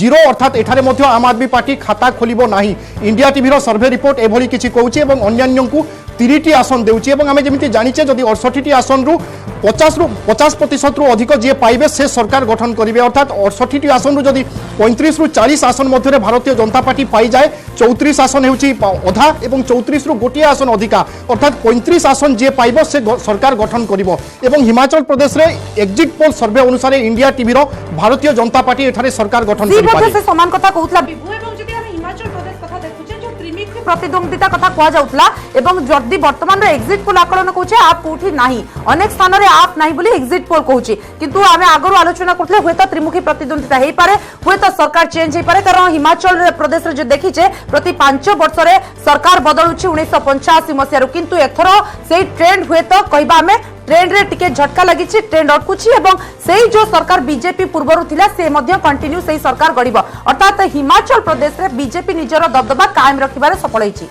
0 अर्थात एठारे मध्य आम आदमी पार्टी खाता खोलिबो नाही इंडिया टीवी रो सर्वे रिपोर्ट एभली किछि कहूची एवं अन्यान्य को 30 टी आसन देउची एवं आमे जेमिति जानिचे जदि 68 टी आसन रु 50% रु अधिक जे पाइबे से सरकार गठन करिवे अर्थात 68 टी आसन रु जदि 35 रु 40 आसन मध्य भारतीय जनता पार्टी पाई जाए 34 आसन हेउची अधा एवं 34 रु गोटे आसन अधिका अर्थात 35 आसन जे पाइबो से सरकार गठन करिवो एवं हिमाचल प्रदेश रे एक्जिट पोल सर्वे अनुसार इंडिया टीवी रो भारतीय जनता पार्टी एठारे सरकार गठन करि पारे से समान कथा कहउतला विभू एवं जदि हम हिमाचल प्रदेश कथा देखुचे जो त्रिमुखी प्रतिद्वंदिता कथा कहा जाउतला एवं जदि वर्तमान रे एक्जिट पोल आकलन कहउचे आप कोठी नाही अनेक स्थान रे आप नाही बोली एक्जिट पोल कहउची किंतु आमे आगरु आलोचना करथले होय त त्रिमुखी प्रतिद्वंदिता हेई पारे होय त सरकार चेंज हेई पारे कारण हिमाचल प्रदेश रे जे देखिचे प्रति 5 वर्ष रे सरकार बदलुची 1985 मसियारु किंतु एथरो सेही ट्रेंड होय त कहबा आमे ट्रेंड रे टिके झटका लगी ट्रेंड अटकुची एवं सेही जो सरकार बीजेपी पूर्वरु थिला से मध्य कंटिन्यू सेही सरकार गढ़िबो अर्थात हिमाचल प्रदेश रे बीजेपी निजर दबदबा कायम रखिबारे सफल होईची।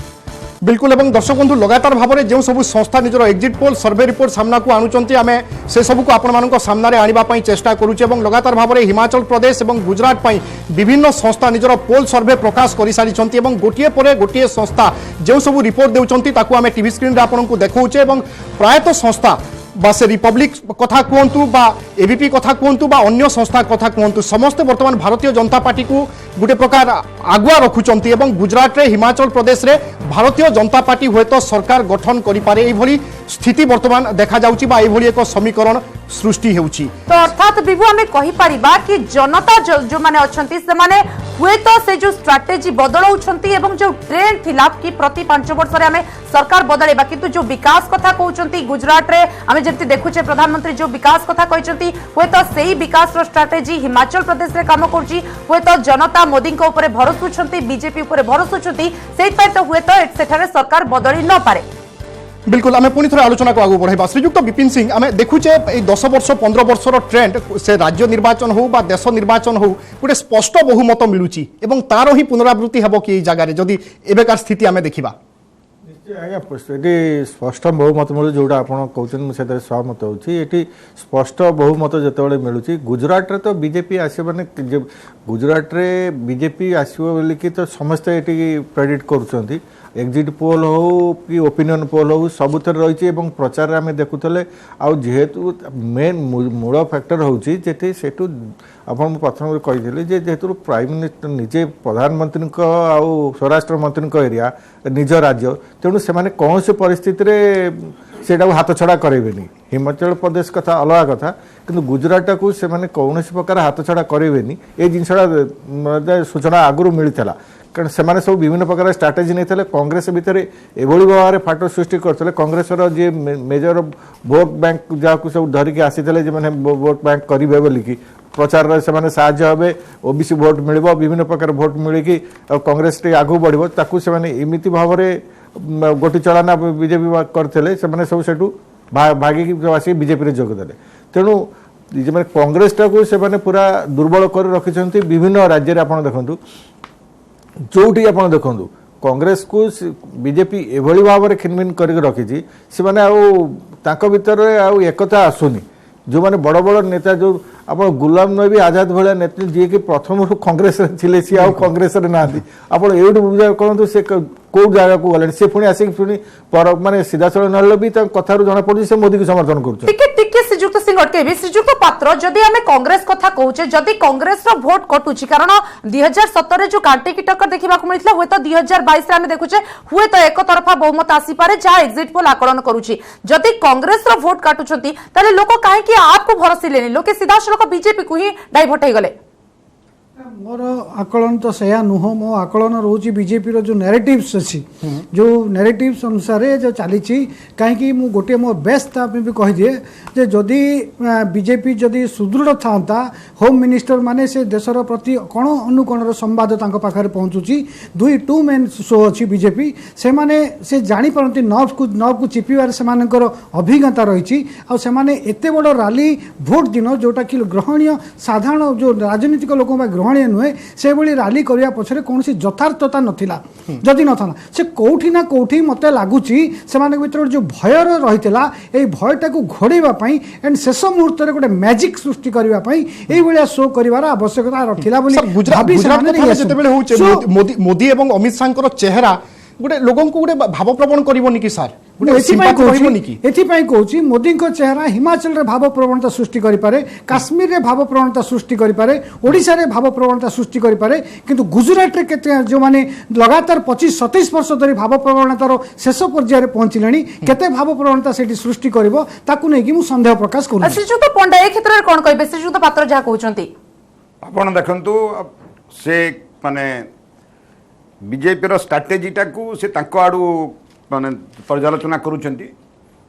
बिल्कुल एवं दर्शक बंधु लगातार भाव में जो सब संस्था निजर एक्जिट पोल सर्वे रिपोर्ट सामना को आणुचंती आमे से सब को आपण मानक सामने आनिबा पई चेष्टा करूचे एवं लगातार भाव में हिमाचल प्रदेश एवं गुजरात पई विभिन्न संस्था निजर पोल सर्वे प्रकाश करि सारिचंती एवं गोटिए परे गोटिए संस्था जो सब रिपोर्ट देउचंती ताकू आमे टीवी स्क्रीन रे आपण को देखौचे एवं प्रायत संस्था बा से रिपब्लिक कथा कहतु बा एबीपी कथा कहतु बा अन्य संस्था कथा कहतु समस्ते वर्तमान भारतीय जनता पार्टी को गोटे प्रकार आगुआ रखुचंती एवं गुजरात रे हिमाचल प्रदेश रे भारतीय जनता पार्टी हुए तो सरकार गठन करि पारे एई भली स्थिति वर्तमान देखा जाउची बा एई भली एक समीकरण सृष्टि हेउची। तो अर्थात विभु आम कहीपर कि जनता जो माने अछंती से माने हुए तो से जो स्ट्राटेजी बदलाउछंती एवं जो ट्रेंड थिला कि प्रति 5 वर्ष रे हमें सरकार बदलेबा किंतु जो विकास कथा कहउछंती गुजरात रे आमे जेमति देखुचे प्रधानमंत्री जो विकास कथा कहउछंती हुए तो सेही विकास रो स्ट्राटेजी हिमाचल प्रदेश रे काम करची हुए तो जनता मोदी को ऊपर भरोसुछंती बीजेपी ऊपर भरोसुछंती सेही पय तो हुए तो सेठारे सरकार बदली न पारे। बिल्कुल आम पुणी थे आलोचना को आगे बढ़ाइबा। श्रीजुक्त विपिन सिंह आम देखुचे 10 वर्ष 15 वर्षर ट्रेंड से राज्य निर्वाचन हो बा देश निर्वाचन हो गोटे स्पष्ट बहुमत मिलूची एवं तार ही पुनरावृत्ति हेबो कि जगह जदि एबेकार स्थिति आम देखिबा। आज्ञा ये स्पष्ट बहुमत मिलू जोटा आप कहते सहमत होती स्पष्ट बहुमत जिते मिलूँ गुजरात रे तो बीजेपी आसो माने गुजरात रे बीजेपी आसो बोलिकी तो समस्ते ये प्रेडिक्ट करुँच एक्जिट पोल हो कि ओपिनियन पोल हो सबुथ रही प्रचार आम देखुले आहेतु मेन मूल फैक्टर होची सेठू आपन प्रथम कही जेहेतु प्राइम मिनिस्टर निजे प्रधानमंत्री स्वराष्ट्र मंत्री एरिया निज राज्य तेणु से कौन से परिस्थिति से हाथ छड़ा करेंगे। हिमाचल प्रदेश कथा अलग कथा किंतु गुजरात को से कौन प्रकार हाथ छड़ा करेंगे ये जिनसा सूचना आगु मिलता कारण से सब विभिन्न प्रकार स्ट्राटेजी नहीं कांग्रेस भितर एभली भाव में फाट सृष्टि करते कांग्रेस जी मेजर भोट बैंक जहाँ सब धरिकी आसी भोट बैंक करेंगे बोलिकी प्रचार से साहय ओबीसी भोट मिल विभिन्न प्रकार भोट मिली कांग्रेस आगू बढ़ ताकू से एमती भाव में गोटी चलाना बीजेपी करते सब सेठू भागिकी आसिक बीजेपी जोगदे तेणु कांग्रेस टाक से पूरा दुर्बल कर रखिंट विभिन्न राज्य आप देखु जोटी आप देखु कांग्रेस को बीजेपी एभली भाव में खिनमिन कर रखी से भीतर एकता आसुनी जो माने बड़ बड़ नेता जो आप गुलाम नबी आजाद भाया नेता जी कि प्रथम कांग्रेस थे सी आउ कांग्रेस ना आप कहूँ से कौ जगह को गले से पुणी आसिक पुणी माने सीधासल ना भी कथार जना पड़ी से मोदी को समर्थन कर श्रीजुक्त सिंह अटकेबी श्रीजुक्त पात्र जदि आम कांग्रेस कथा कहूचे जदि कांग्रेस रो भोट कटुची कारण 2017 जो कांटे की टक्कर देखा मिलता हुए तो 2022 आम देखुचे हुए तो एक तरफा बहुमत आसीपे जहाँ एक्जिट पोल आकलन करुच्ची जदि कांग्रेस रो भोट काटुचंती ताले लोक कहीं आपको भरोसिले लोके सीधा सड़क बीजेपी को ही डाइवर्ट हो गले। मोर आकलन तो सया नुह मो आकलन रोची बीजेपी रो जो नैरेटिव्स अच्छी जो नैरेटिव्स अनुसार जो चली कहीं गोटे मो बेस्ट भी कही दिए जे जदि बीजेपी जदि सुदृढ़ था होम मिनिस्टर माने से देशर प्रति कण अनुकोण संवाद पाखे पहुँचुची दुई टू मेन शो अच्छी बीजेपी से माने से जापारती नर्व को चिपिबार से अभिज्ञता रही एत बड़ रैली भोट दिन जोटा कि ग्रहणीय साधारण जो राजनीतिक लोक ग्रहणीय नुहे से रैली करने पछरे कौन यथार्थता नथिला जदि न था से कौटी ना कौटी मत लगुच से भीतर जो भय रही है भयटा को घोड़ाई एंड शेष मुहूर्त में गोटे मैजिक सृष्टि करने शो कर आवश्यकता मोदी और अमित शाह चेहरा गोटे लोगों को गोटे भावप्रवण करबोनी कि सर कहूँ मोदी चेहरा हिमाचल रे भाव प्रवणता सृष्टि करें काश्मीर रे भाव प्रवणता सृष्टि करें ओडिशा रे भाव प्रवणता सृष्टि करें किंतु गुजरात रे केते जो माने लगातार 25-27 वर्ष धरी भाव प्रवणतार शेष पर्यायर पहुंचले केते भाव प्रवणता सेठी सृष्टि करिवो ताकू नै कि मु संदेह प्रकाश करू। श्रीजुक्त पंडा ए क्षेत्र रे कोन कहबे श्रीजुक्त पात्र जहा कहउचंती आपण देखंतु से माने बीजेपी रो स्ट्राटेजीटा को से तांको आडू माने पर्यालोचना करूछंती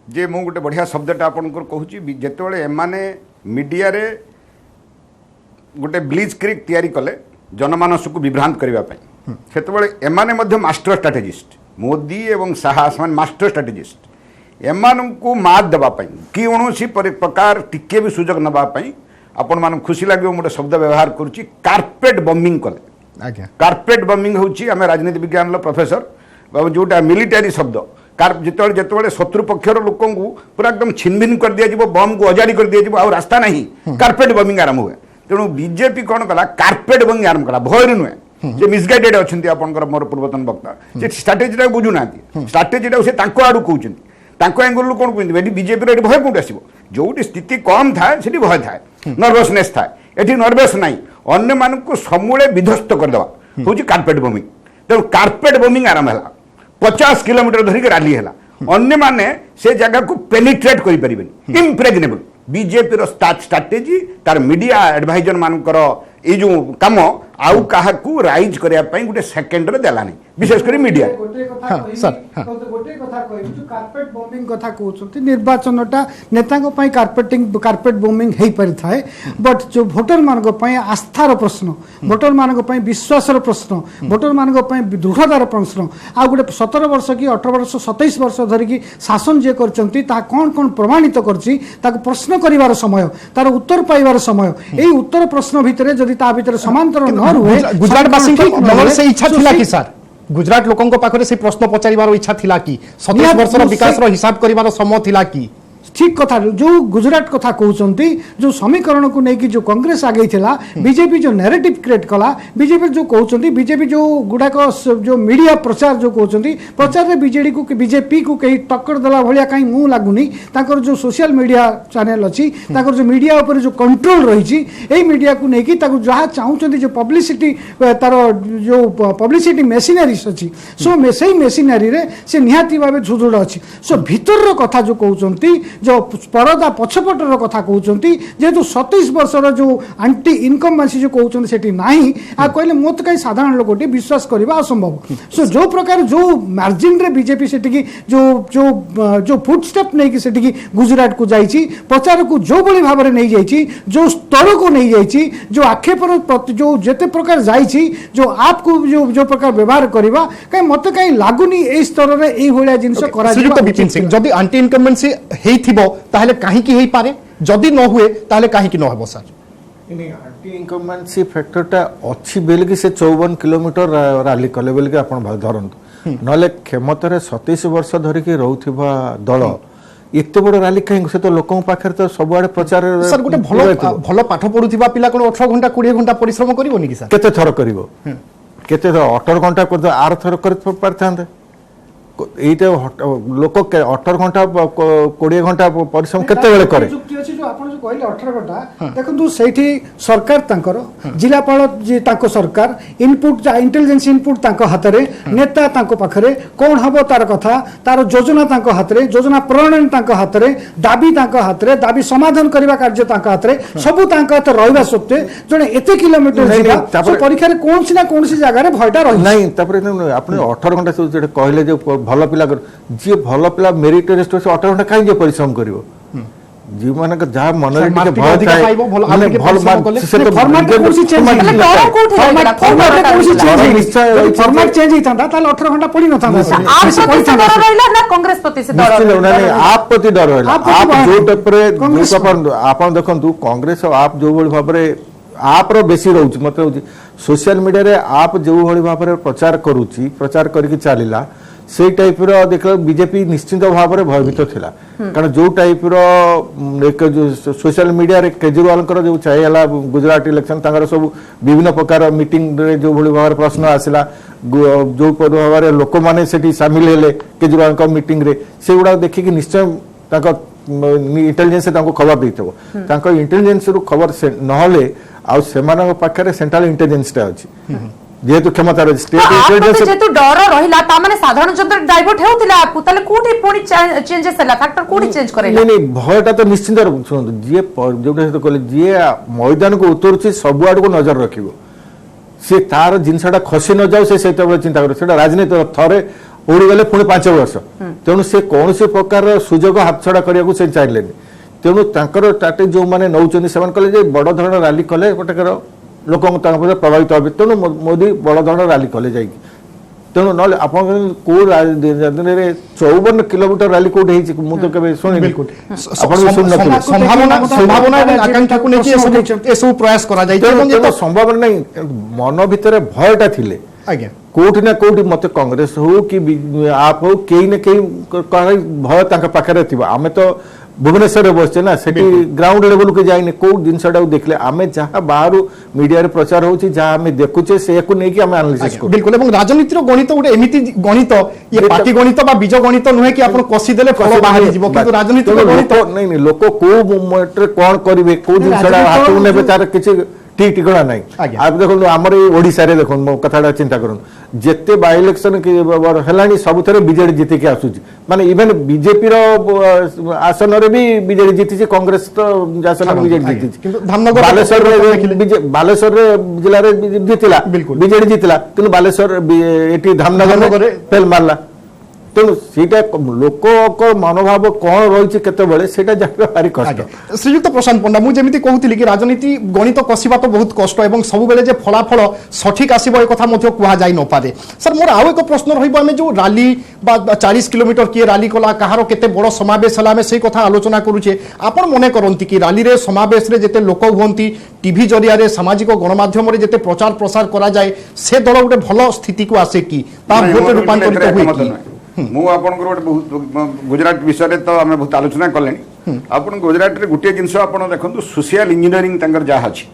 जे मु गोटे बढ़िया शब्दटा आपनकर कहूची जेतेबेले एमाने मीडिया रे गोटे ब्लीच क्रिक तैयारी कले जनमानस को विभ्रांत करबा पई सेतेबेले एमाने मध्य मास्टर स्ट्राटेजिस्ट मोदी एवं शाह समान मास्टर स्ट्राटेजिस्ट एमान को मात देबा पई कि ओनोसी प्रकार टिके भी सुजोग नबा पई आपण मान खुशी लागो मोटे शब्द व्यवहार करूची कारपेट बॉम्बिंग कले आज्ञा कारपेट बॉम्बिंग होची आमे राजनीति विज्ञान प्रोफेसर जोटा मिलिटारी शब्द जिते शत्रु पक्षर लोक पूरा एकदम छिनभिन कर दिया बम को अजाड़ी कर दिया आ रास्ता नहीं कारपेट बॉम्बिंग आरंभ हुए तेणु बीजेपी कौन कला कारपेट बॉम्बिंग आरंभ कला भय नुहे जे मिसगाइडेड अच्छा आपंकर मोर पूर्वतन वक्ता से स्ट्राटेजी बुझुना स्ट्राटेजी से आड़ू कहते एंगल कौन कहते बीजेपी भय कौट आसो जो स्थिति कम थाए से भय थाए नर्भसनेस थाए ये नर्भस ना अन्य मान समूले विध्वस्त करदेवा हूँ कारपेट बॉम्बिंग तेणु कारपेट बॉम्बिंग आरंभ है 50 किलोमीटर धरिक रैली है अन्य माने से जगह को पेनिट्रेट करें इम्प्रेग्नेबल बीजेपी स्ट्राटेजी तार मीडिया एडभाइजर मानकर ये जो कम आउ काहाकू राइज करने गोटे सेकेंड रे देलानी विशेष कर मीडिया गोटे कथा जो कार्पेट बॉम्बिंग कथा कहते निर्वाचनटा नेता कार्पेट बॉम्बिंग हो पारि थाए बट जो भोटर मानक आस्थार प्रश्न भोटर मानक विश्वासर प्रश्न भोटर मानक दृढ़तार प्रश्न आ गोटे 17 वर्ष कि 18 वर्ष 27 वर्ष धरिकी शासन जे करचंती ता कौन कौन प्रमाणित करची ताको प्रश्न करिवार समय तार उत्तर पाइबार समय एई उत्तर प्रश्न भितरे जदि ता भितरे समांतर न रुहे गुजरात वासी मन से इच्छा थिला कि सर गुजरात लोकों पाखरे से प्रश्न पचारिबार इच्छा थिला कि 27 वर्षर विकास रो हिसाब करिबार समय थिला कि ठीक कथा जो गुजरात कथा कहते जो समीकरण को लेकिन जो कांग्रेस आगे थिला बीजेपी जो नैरेटिव क्रिएट कला बीजेपी जो कहते बीजेपी जो गुड़ाक जो मीडिया प्रचार जो कहते प्रचार में बीजेपी को कहीं टक्कर देला भाया कहीं मुँह लगुनि जो सोशल मीडिया चैनल अच्छी जो मीडिया उपर जो कंट्रोल रही मीडिया को लेकिन जहाँ चाहते जो पब्लिसिटी तार जो पब्लिसिटी मेसिनारीज अच्छी सो से मेसिनारी से निहाती भाव सुदृढ़ अच्छी सो भीतर कथा जो कहते जो परदा पछपटर कथा कहते जेहेतु 27 वर्षर जो आंटी इनकमबासी जो कहते सेठी नाही आ कहले मत कहीं साधारण लोकटी विश्वास करबा असंभव सो जो प्रकार जो मार्जिन रे बीजेपी सेठी जो जो जो फुटस्टेप नहीं कि सेठी गुजरात को जाइछि प्रचार को जो बड़ी भाव में नहीं जाइछि जो स्तर को नहीं जाइछि जो आक्षेपर जो जेते प्रकार जाइछि जो आपको जो जो प्रकार व्यवहार करबा कहीं मत कहीं लागुनी ए स्तर रे ए होलिया जिंस करा श्रीयुक्त विपिन सिंह जदि आंटी इनकम्बेंसी हेइथिबो ताहले काहेकि हेइ पारे जदि न हुए ताहले काहेकि न हबो सर आंटी इनकम्बेंसी फैक्टरटा अच्छी बेल कि से 54 किलोमीटर रैली कले बेल कि आपण धरंतु नले क्षमतार 27 वर्ष धरिकी रहउथिबा दल एते बड़ रैली कहीं से तो लोकों पाखर तो सब आड़े प्रचार सर गोटे भलो पाठ पढुथिबा पिला कोन 18 घंटा 20 घंटा परिश्रम करिवोनी कि सर केते थर करिवो केते 18 घंटा कर आर थर कर पारथांते এইটা লোক 18 ঘন্টা 20 ঘন্টা পরিশ্রম কেতে বেলে করে যুক্তি আছে যে আপন যে কইলে 18 ঘন্টা দেখন্তু সেইটি সরকার তাঙ্কর জিলাপাল যে তাঙ্ক সরকার ইনপুট যা ইন্টেলিজেন্স ইনপুট তাঙ্ক হাতরে নেতা তাঙ্ক পাখরে কোন হবো তার কথা তার যোজনা তাঙ্ক হাতরে যোজনা প্রণয়ন তাঙ্ক হাতরে দাবি তাঙ্ক হাতরে দাবি সমাধান করিবা কার্য তাঙ্ক হাতরে সবু তাঙ্ক হাতে রহিবা সত্ত্বে জনে এতে কিলোমিটার জিবা সো পরীক্ষারে কোনসি না কোনসি জায়গায় ভয়টা রহি নাই তারপরে আপনি 18 ঘন্টা যেটা কইলে যে भल पिला जी भल पिला मेरिट लिस्ट 18 घंटा कहीं जो परिश्रम करिवो जी माने जहाँ मन रे भय थाए भल से तो फॉर्मेट कोनसी चेंज फॉर्मेट चेंज हितांता ताले 18 घंटा पड़ी न थांदा आप से डर रहला ना कांग्रेस प्रति से डर रहला आप प्रति डर रहला आप जो टपरे आपन देखंतु कांग्रेस आप जो बड़ी भाबरे आप रो बेसी रहउची मतलब सोशल मीडिया रे आप जो बड़ी भाबरे प्रचार करूची प्रचार करके चलिला से टाइप रो देखल बीजेपी निश्चित भाव में भयभीत थिला कारण जो टाइप रो एक जो सोशल मीडिया रे केजरीवाल कर जो चाहेला गुजरात इलेक्शन तांगर सब विभिन्न प्रकार मीटिंग रे जो भली भाव प्रश्न आसिला जो भाव में लोक माने सेठी शामिल हेले केजरीवाल का मीटिंग रे से गुडा देखि कि निश्चय ताका इंटेलिजेंस ताको खबर देइतबो ताको इंटेलिजेंस रु खबर से नहले आ सेमानक पाखरे सेंट्रल इंटेलिजेंस ता अछि जेतु क्षमता स्टेट इंटेलिजेंस जेतु डर रहिला ता माने साधारण जनता डाइवर्ट हेउतिला पुतले कोठी पुनी चेंजेस हला फैक्टर कोठी चेंज करेला नहीं नहीं भयटा तो निश्चित सुन जे जोटा से कहले जे मैदान को उतरछि सब आड़ को नजर रखिबो से तार जिनसटा खसी न जाऊ से सेते चिंता करे सेटा राजनीति थरे उड़ी गले पुणी 5 वर्ष तेणु से कौन से प्रकार सुजोग हाथ छड़ा करिया से चाहिए तेणु तांकर टाटे जो माने नौचंदी सेवन कले जे बड़ धरण रैली कले गोटेकर लोक प्रभावित हे तेणु मोदी बड़ धरण रैली कले जाई तेणु ना आप 54 किलोमीटर रैली कोठे मु तो केबे सुनि संभावना संभावना एवं आकांक्षा को लेके ए सब प्रयास करा जाई तेणु संभावना नहीं मन भितर भयटा थिले आज्ञा कोठी ना कोठी मत कांग्रेस हो कि आप हो कहीं ना कहीं भय तांका पाखरे थिबा आमे तो भुवनेश्वर बसचे ना सेठी ग्राउंड लेवल के जाइने को जिनसटा देखले आमे जहां बाहर मीडिया रे प्रचार होची जहां आमे देखुचे से को नै कि आमे एनालिसिस करू बिल्कुल एवं राजनीतिर गणित उडे एमिति गणित ये पार्टी गणित बा बीज गणित नहे कि आपण कसी देले फल बाहर जीवो किंतु राजनीतिर गणित नहीं नहीं लोक को मोमेंट रे कोन करिवे को जिनसटा हाथ नेबे तार किछि ठीक ठिकाना नहीं आज्ञा। आप देखो आमर ओडिशा रे देखो मो कथाटा चिंता करन जेते बाय इलेक्शन हेलानी सबुथरे बीजेडी जीति के आसुची माने इवन बीजेपी रो आसन रे भी बीजेडी जीति कांग्रेस तो आसन रे बीजेडी आज्ञा। जीति किंतु धामनगर बालेश्वर रे जिल्ला रे जीतिला बिल्कुल। बीजेडी जीतिला किंतु बालेश्वर एटी धामनगर धामनगर रे रे फेल मारला तेणु सीटा लोक मनोभाव कौन रही केतबेले सेटा जानबा भारी कष्ट आज्ञा। श्रीयुक्त प्रशांत पंडा मुझे जमी कहूली कि राजनीति गणित कसवा तो बहुत कष्ट और सब बेले फलाफल सठिक आसब एक कह जाई न पारे सर मोर आउ एक प्रश्न रही जो रैली 40 किलोमीटर किए रैली कला कहार केते बड़ समावेश है से कथा आलोचना करुचे आपण मने करती कि रैली रे समावेश रे जेते लोक हुंती टीवी जरिया रे सामाजिक गणमाध्यम रे जेते प्रचार प्रसार करा जाए से दल गोटे भल स्थिति को आसे कि रूपांतरित हुए कि ମୁଁ ଆପଣଙ୍କର ଗୋଟେ ବହୁତ ଗୁଜରାଟ ବିଷୟରେ ତ ଆମେ ବହୁତ ଆଲୋଚନା କଲେଣି ଆପଣ ଗୁଜରାଟରେ ଗୋଟିଏ ଜିନିଷ ଆପଣ ଦେଖନ୍ତୁ ସୋସିଆଲ ଇଞ୍ଜିନିୟରିଂ ତାଙ୍କର ଯାହା ଅଛି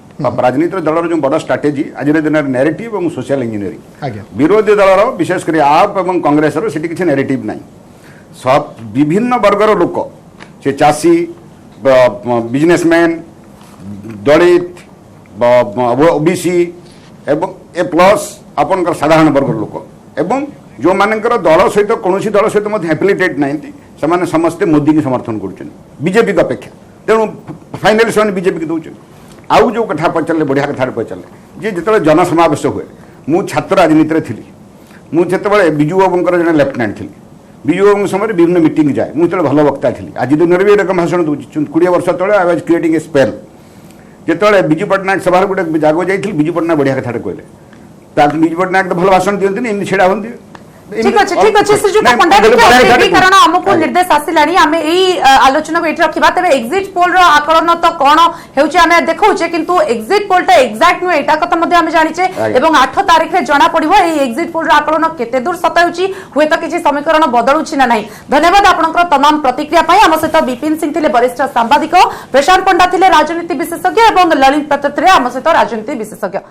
ରାଜନୀତିର ଦଳର ଯେଉଁ ବଡ଼ ଷ୍ଟ୍ରାଟେଜି ଆଜିର ଦିନରେ ନ୍ୟାରେଟିଭ ଏବଂ ସୋସିଆଲ ଇଞ୍ଜିନିୟରିଂ ଆଜ୍ଞା। ବିରୋଧୀ ଦଳର ବିଶେଷ କରି ଆପ୍ ଏବଂ କଂଗ୍ରେସର ସେଠି କିଛି ନ୍ୟାରେଟିଭ ନାହିଁ ବିଭିନ୍ନ ବର୍ଗର ଲୋକ ସେ ଚାଷୀ ବିଜନେସମ୍ୟାନ ଦଳିତ ଓବିସି ଏବଂ ଏ ପ୍ଲସ୍ ଆପଣଙ୍କର ସାଧାରଣ ବର୍ଗର ଲୋକ ଏବଂ जो मानकर दल सहित कौन दल सहित एफिलिएटेड नहीं से समस्ते मोदी की समर्थन कर बीजेपी की अपेक्षा तेणु फाइनाली से बीजेपी की दौर आउ जो कथा पचारे बढ़िया कथा पचारे जी जो जनसमावेश हुए मु छात्र राजनीति थी मुझे विजु बाबूर जन लेफ्टिनेंट थी विजु बाबू समय विभिन्न मीटिंग जाए मुझे भल वक्ता थी आज दिन में भी एक भाषण दूसरी 20 वर्ष तले I was creating a spell जो विजु पट्टनायक सभा गोटे जगह जाइए विजु पट्टनायक बढ़िया कथा कहले विजु पट्टनायक तो भल भाषण दिखती एमती छेड़ा हमें ठीक अच्छे श्रीजुक्त पंडा कारण आमको निर्देश आसिलानी आमे एई आलोचना को एठी रखिबा तबे एग्जिट पोल रो आकलन तो कोन हेउचे आमे देखौचे किंतु एग्जिट पोल ता एग्जैक्ट नो एटा कथा मध्ये आमे जानिचे एवं 8 तारिख रे जणा पड़िबो एई एग्जिट पोल रो आकलन केते दूर सत हेउची हुए तो किछि समीकरण बदलुछि ना नाही धन्यवाद आपनकर तमाम प्रतिक्रिया पई हम सहित विपिन सिंह थिले वरिष्ठ सांबादिक प्रशांत पंडा थिले राजनीति विशेषज्ञ एवं ललित प्रतत्रे हम सहित राजनीति विशेषज्ञ